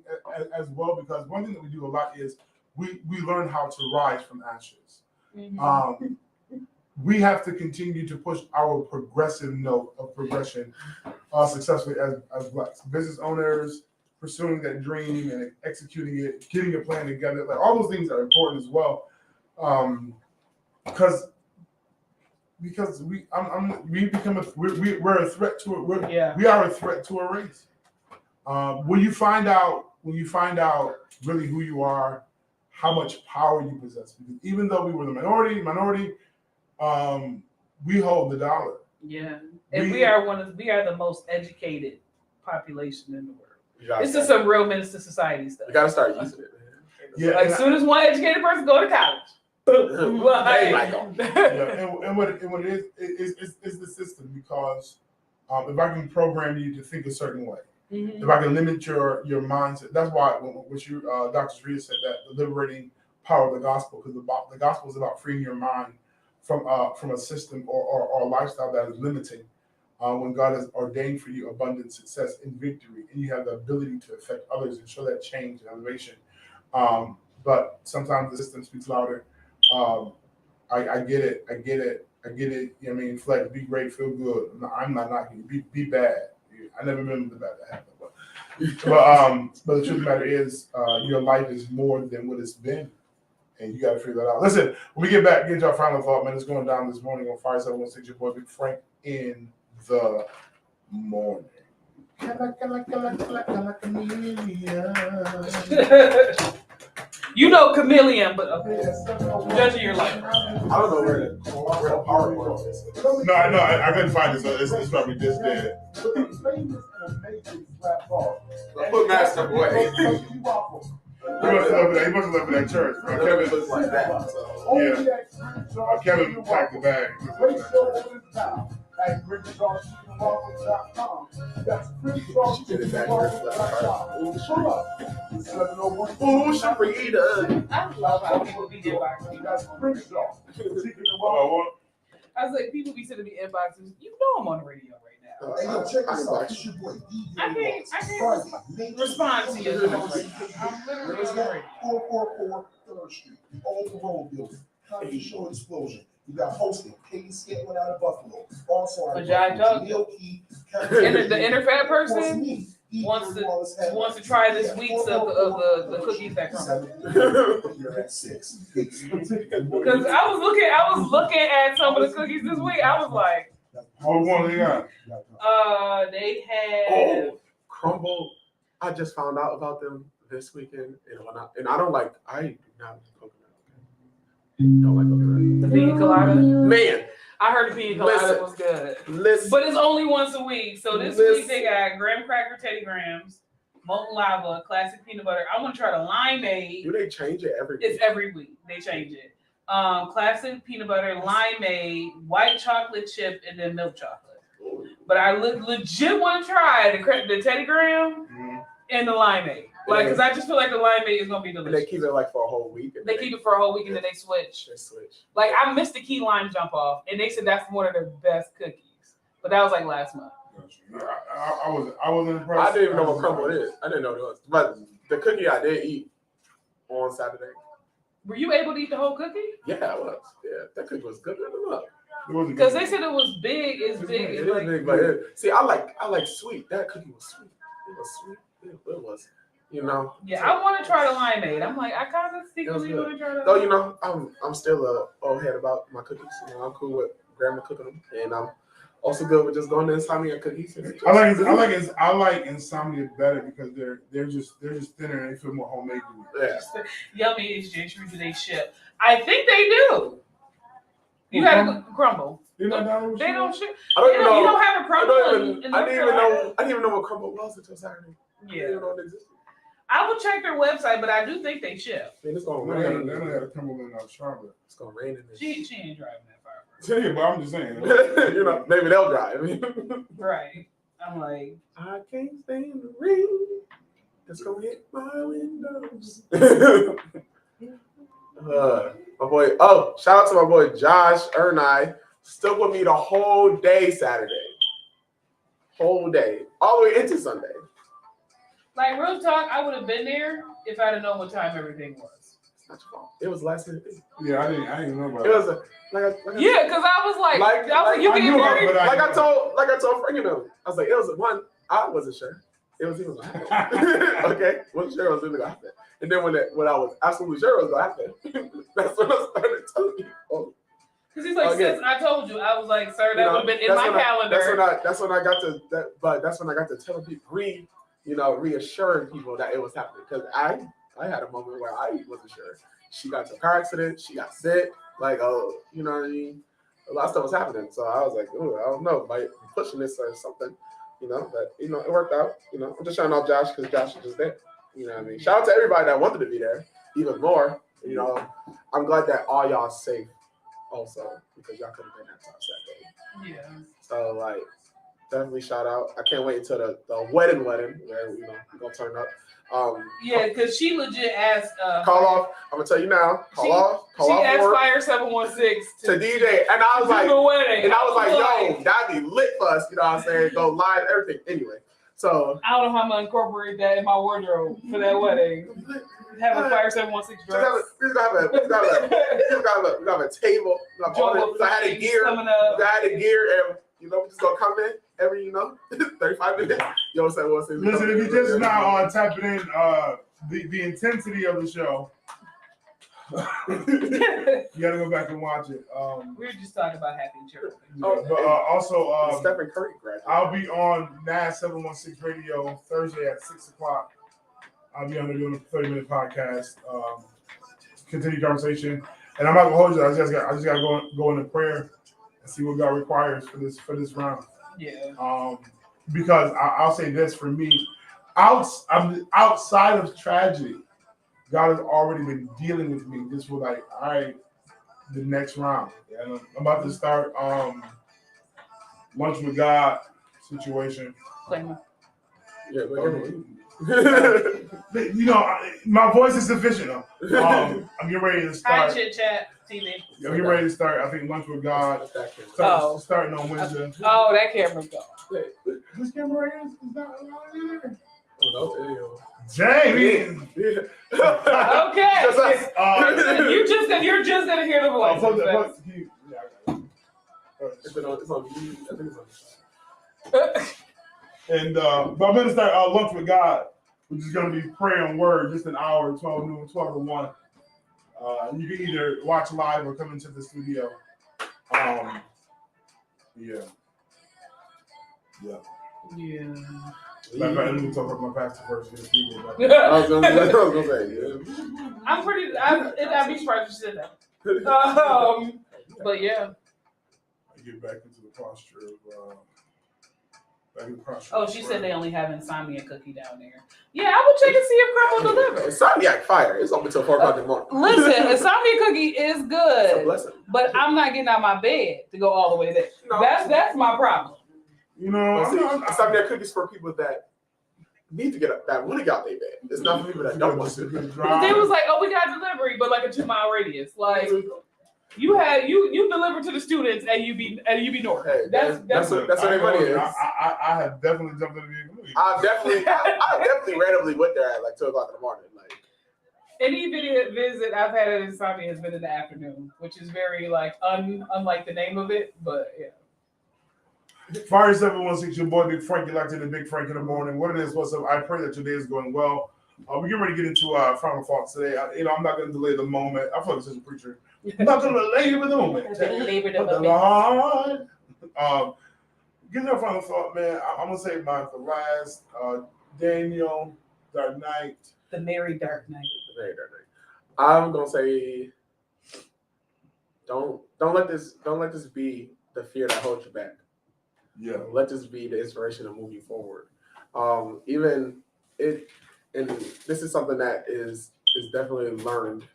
as well, because one thing that we do a lot is we learn how to rise from ashes. Mm-hmm. We have to continue to push our progressive note of progression successfully as Blacks, business owners, pursuing that dream and executing it, getting a plan together. Like all those things are important as well, because we're a threat to it. We are a threat to a race. When you find out really who you are, how much power you possess, because even though we were the minority, we hold the dollar. Yeah, and we are the most educated population in the world. You gotta This is start- some real menace to society stuff. You gotta start using it, man. Yeah, Like, as soon as one educated person go to college. They like and what it is, it's the system because if I can program you to think a certain way, Mhm. if I can limit your mindset, that's why what you Dr. Rita said that the liberating power of the gospel, because the gospel is about freeing your mind from a system or a lifestyle that is limiting. When God has ordained for you abundant success and victory, and you have the ability to affect others and show that change and elevation. But sometimes the system speaks louder. I get it. I get it. I get it. You know what I mean, flex, be great, feel good. I'm not knocking you. Be bad. I never remember the bad that happened. But the truth of the matter is, your life is more than what it's been. And you got to figure that out. Listen, when we get back, get into our final thought, man. It's going down this morning on Fire 716. Your boy Big Frank in the morning. You know chameleon, but okay. Judging your life. I don't know where the power point is. No, I couldn't find it, so it's probably just dead. Put Matt stuff away. He must have left it at church. Kevin looks like that. So. Yeah. Kevin packed the bag. Ooh, Shabrita. I love how people be inboxing. I was like, people be sending me inboxes. You know I'm on the radio right now. Hey, yo, check this out. This your boy. I can't respond to you. I'm literally on the radio. 444 3rd Street, Old Road Building, Comedy Show Explosion. You got hosted, Katie Scantlin out of Buffalo. Also out of Vagina Buffalo, Dog. Jamil Key, The interfat person me, wants to try this week's of the cookies that come. You're at 6. Because I was looking at some of the cookies this week. I was like, What one they got? they had Crumble. I just found out about them this weekend, and I don't like. I do not like coconut. Don't like coconut. the pina colada. Man, I heard the pina colada Listen. was good. listen. But it's only once a week. So this Listen. week they got graham cracker Teddy Grahams, molten lava, classic peanut butter. I want to try the limeade. Do they change it every week? It's every week. They change it. Classic peanut butter, limeade, white chocolate chip, and then milk chocolate. But I legit want to try the Teddy Graham and the limeade. Like, because I just feel like the limeade is going to be And delicious. they keep it like for a whole week. And They keep it for a whole week and then they switch. They switch. Like, I missed the key lime jump off, and they said that's one of their best cookies. But that was like last month. I wasn't impressed. I didn't even know what crumble is. I didn't know what it was. But the cookie I did eat on Saturday. Were you able to eat the whole cookie? Yeah, I was. Yeah, that cookie was good. Because they said it was big. It's big. It It's is like, big, but see, I like sweet. That cookie was sweet. It was sweet. It was, you know. yeah, I want to try the limeade. I'm like, I kind of secretly want to try that. Though, you know, I'm still a old head about my cookies. You know, I'm cool with grandma cooking them, and I'm also good with just going to insomnia cookies. I like insomnia better because they're just thinner and they feel more homemade to me. Yeah. Yummy is just do they ship? I think they do. You had to crumble. You're not down with They shit? don't ship. I don't even know. You don't have a I crumble. didn't even know what crumble was until Saturday. I didn't Yeah, even know it existed. I will check their website, but I do think they ship. Man, it's gonna They rain. don't have a Cumberland Charlotte. It's gonna rain in this. She ain't driving that far. Yeah, but I'm just saying. You know, maybe they'll drive. Right. I'm like, I can't stand the rain. It's gonna hit my windows. My boy. Oh, shout out to my boy Josh Ernai. Stuck with me the whole day Saturday. Whole day, all the way into Sunday. like real talk, I would have been there if I'd have known what time everything was. It's not your fault. It was last minute. Yeah, I didn't know about It was Yeah, because I was like, you I can knew get about it, married. but like I told Frank and them. I was like, it was one. I wasn't sure. It was even gonna happen. Okay, wasn't sure it was really gonna happen. And then when I was absolutely sure it was gonna happen, that's when I started telling people. Because he's like, Okay. since I told you, I was like, sir, You that know, would have been in my calendar. That's when I got to that. But that's when I got to tell people, reassuring people that it was happening. Because I had a moment where I wasn't sure. She got into a car accident. She got sick. Like, you know what I mean? A lot of stuff was happening. So I was like, oh, I don't know, by pushing this or something. but it worked out. I'm just shouting out Josh because Josh is just there. You know what I mean? Shout out to everybody that wanted to be there, even more. I'm glad that all y'all safe also because y'all could have been at times that day. Yeah. So like, definitely shout out. I can't wait until the wedding where we're gonna turn up. Yeah, because she legit asked. Call off. I'm gonna tell you now. Call off. She asked work Fire 716 to DJ, and I was do like, the wedding. yo, that'd be lit for us. You know what I'm saying? Go live, everything. Anyway, so I don't know how I'm gonna incorporate that in my wardrobe for that wedding. Have a Fire 716 dress. we gotta have a table. I had a gear. Coming up. I had a gear, and we just gonna come in every 35 minutes. You know what I'm saying? Listen, if you just now tapping in the intensity of the show, you gotta go back and watch it. We were just talking about happy children. But also, Stephen Curry graduated. I'll be on NAS 716 Radio Thursday at 6:00. I'll be on there doing a 30-minute podcast. Continue conversation, and I'm not gonna hold you. I just gotta go into prayer and see what God requires for this round. Yeah. Because I'll say this for me, outside of tragedy, God has already been dealing with me. This was like, all right, the next round. And I'm about to start lunch with God situation. Yeah, my voice is sufficient though. I'm getting ready to start. Hi, Chit Chat TV. I'm getting ready to start. I think lunch with God. Starting on Wednesday. Oh, that camera's gone. Whose camera is not there? Oh, James. Okay. You're just gonna hear the voice. It's on me. I think it's on me. And but I'm gonna start lunch with God, which is gonna be prayer and word, just an hour, 12 noon, 12 to 1. You can either watch live or come into the studio. Yeah. Let me talk about my pastor first. I was gonna say, yeah. I'd be surprised if you said that. But yeah. I get back into the posture of. Oh, she said they only have insomnia cookie down there. Yeah, I will check and see if Crumb will deliver. Insomniac fire. It's open till 4 o'clock in the morning. Listen, insomnia cookie is good, It's a blessing. but I'm not getting out of my bed to go all the way there. No. That's my problem. Insomniac cookies for people that need to get up, that want to get out their bed. It's not for people that don't want to. But they was like, oh, we got delivery, but like a 2-mile radius. Like you deliver to the students and you be north. Hey, that's where their money is. I have definitely jumped into the movie. I definitely randomly went there at like 2 o'clock in the morning. Like any visit I've had at insomnia has been in the afternoon, which is very like unlike the name of it, but yeah. Fire 716, your boy Big Frank. You're locked in the Big Frank in the morning. What it is, what's up? I pray that your day is going well. We're getting ready to get into final thoughts today. I'm not going to delay the moment. I feel like such a preacher. I'm not going to belabor the moment. The Lord. Get our final thought, man. I'm going to save mine for last. Daniel, Dark Knight. The Merry Dark Knight. The Very Dark Knight. I'm going to say, don't let this be the fear that holds you back. Yeah. Let this be the inspiration of moving forward. And this is something that is definitely learned.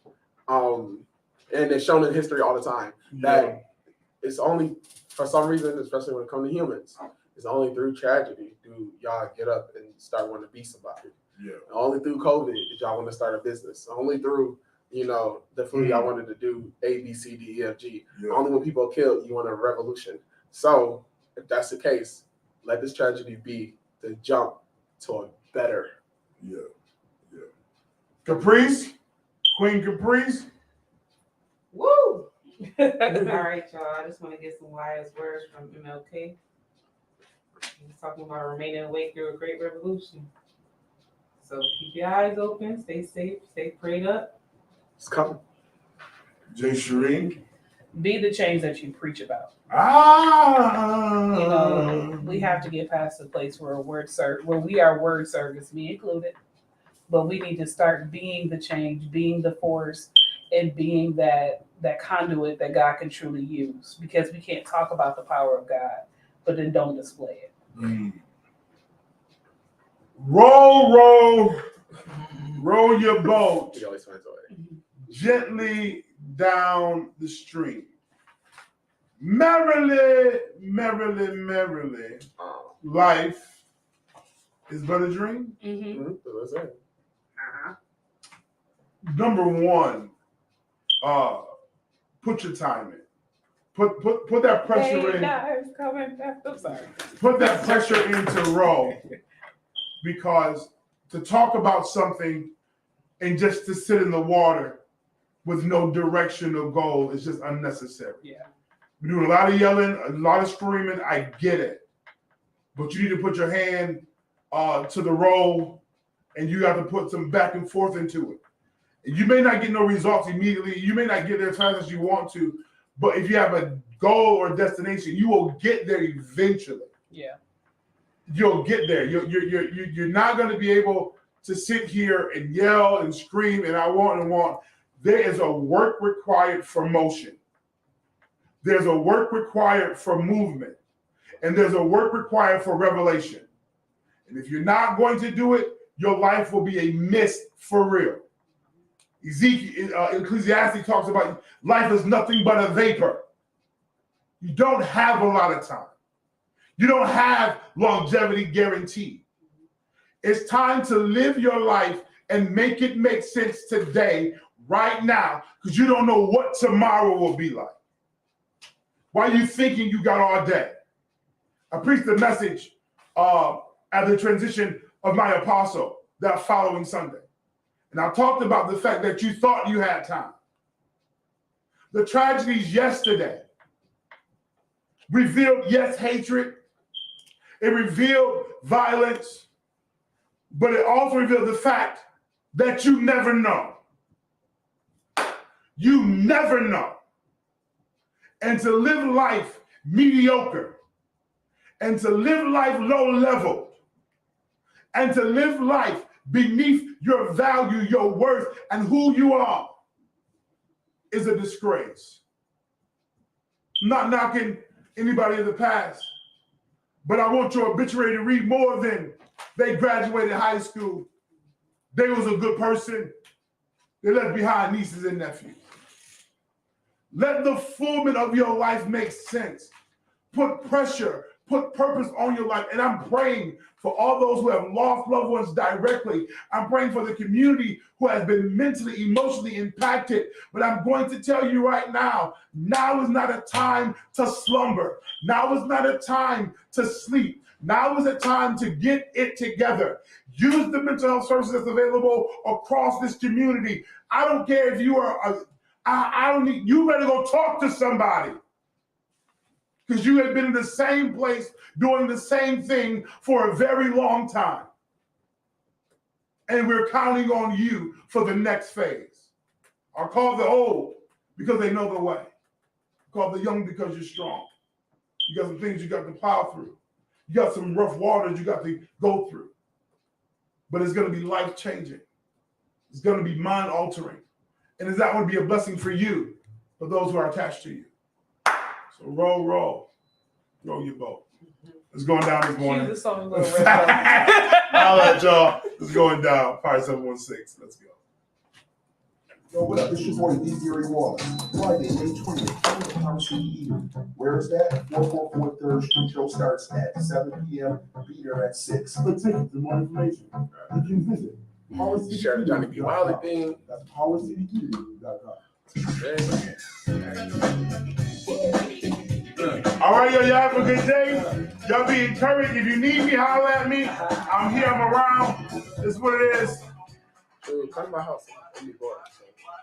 And it's shown in history all the time that it's only, for some reason, especially when it comes to humans, it's only through tragedy do y'all get up and start wanting to be somebody. Yeah. Only through COVID did y'all want to start a business. Only through, the flu y'all wanted to do A, B, C, D, E, F, G. Yeah. Only when people are killed, you want a revolution. So if that's the case, let this tragedy be the jump to a better. Yeah. Caprice, Queen Caprice. Woo! All right, y'all. I just want to get some wise words from MLK. He's talking about remaining awake through a great revolution. So keep your eyes open, stay safe, stay prayed up. It's coming. Jay Shereen. Be the change that you preach about. We have to get past the place where we are word service, me included. But we need to start being the change, being the force, and being that conduit that God can truly use. Because we can't talk about the power of God, but then don't display it. Roll your boat He always finds a way. gently down the stream. Merrily, life is but a dream. What's that? Number one, put your time in. Put that pressure in. Coming back. I'm sorry. Put that pressure into roll, because to talk about something and just to sit in the water with no direction or goal is just unnecessary. Yeah. We're doing a lot of yelling, a lot of screaming. I get it, but you need to put your hand to the roll, and you got to put some back and forth into it. And you may not get no results immediately. You may not get there as fast as you want to, but if you have a goal or destination, you will get there eventually. Yeah. You'll get there. You're not going to be able to sit here and yell and scream and I want and want. There is a work required for motion. There's a work required for movement. And there's a work required for revelation. And if you're not going to do it, your life will be a mist for real. Ecclesiastes talks about life is nothing but a vapor. You don't have a lot of time. You don't have longevity guaranteed. It's time to live your life and make it make sense today, right now, because you don't know what tomorrow will be like. Why are you thinking you got all day? I preached the message at the transition of my apostle that following Sunday. And I talked about the fact that you thought you had time. The tragedies yesterday revealed, yes, hatred. It revealed violence, but it also revealed the fact that you never know. You never know. And to live life mediocre, and to live life low level, and to live life beneath your value, your worth, and who you are is a disgrace. I'm not knocking anybody in the past, but I want your obituary to read more than they graduated high school, they was a good person, they left behind nieces and nephews. Let the fulfillment of your life make sense. Put pressure, put purpose on your life. And I'm praying for all those who have lost loved ones directly. I'm praying for the community who has been mentally, emotionally impacted. But I'm going to tell you right now, now is not a time to slumber. Now is not a time to sleep. Now is a time to get it together. Use the mental health services that's available across this community. I don't care if you are, I don't need, you better go talk to somebody. Because you have been in the same place doing the same thing for a very long time. And we're counting on you for the next phase. I call the old because they know the way. I call the young because you're strong. You got some things you got to plow through. You got some rough waters you got to go through. But it's going to be life-changing. It's going to be mind-altering. And it's not going to be a blessing for you, for those who are attached to you. So roll your boat. It's going down this morning. Cue the song. I'll let y'all. It's going down. Fire 716. Let's go. Yo, what up? It's your boy, D. Gary Wallace. Friday, May 20th, come to Power City Eatery. Where is that? 444 3rd Street. Show starts at 7 p.m. Be there at 6. For tickets and more information, you can visit Power City Share the Johnny B. Wiley thing. That's PowerCityEatery.com. All right, y'all have a good day. Y'all be encouraged. If you need me, holler at me. I'm here. I'm around. This is what it is. Dude, come to my house. I'll be bored.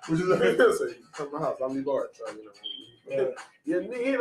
Which is a So, come to my house. I'll be bored. So, you know, you need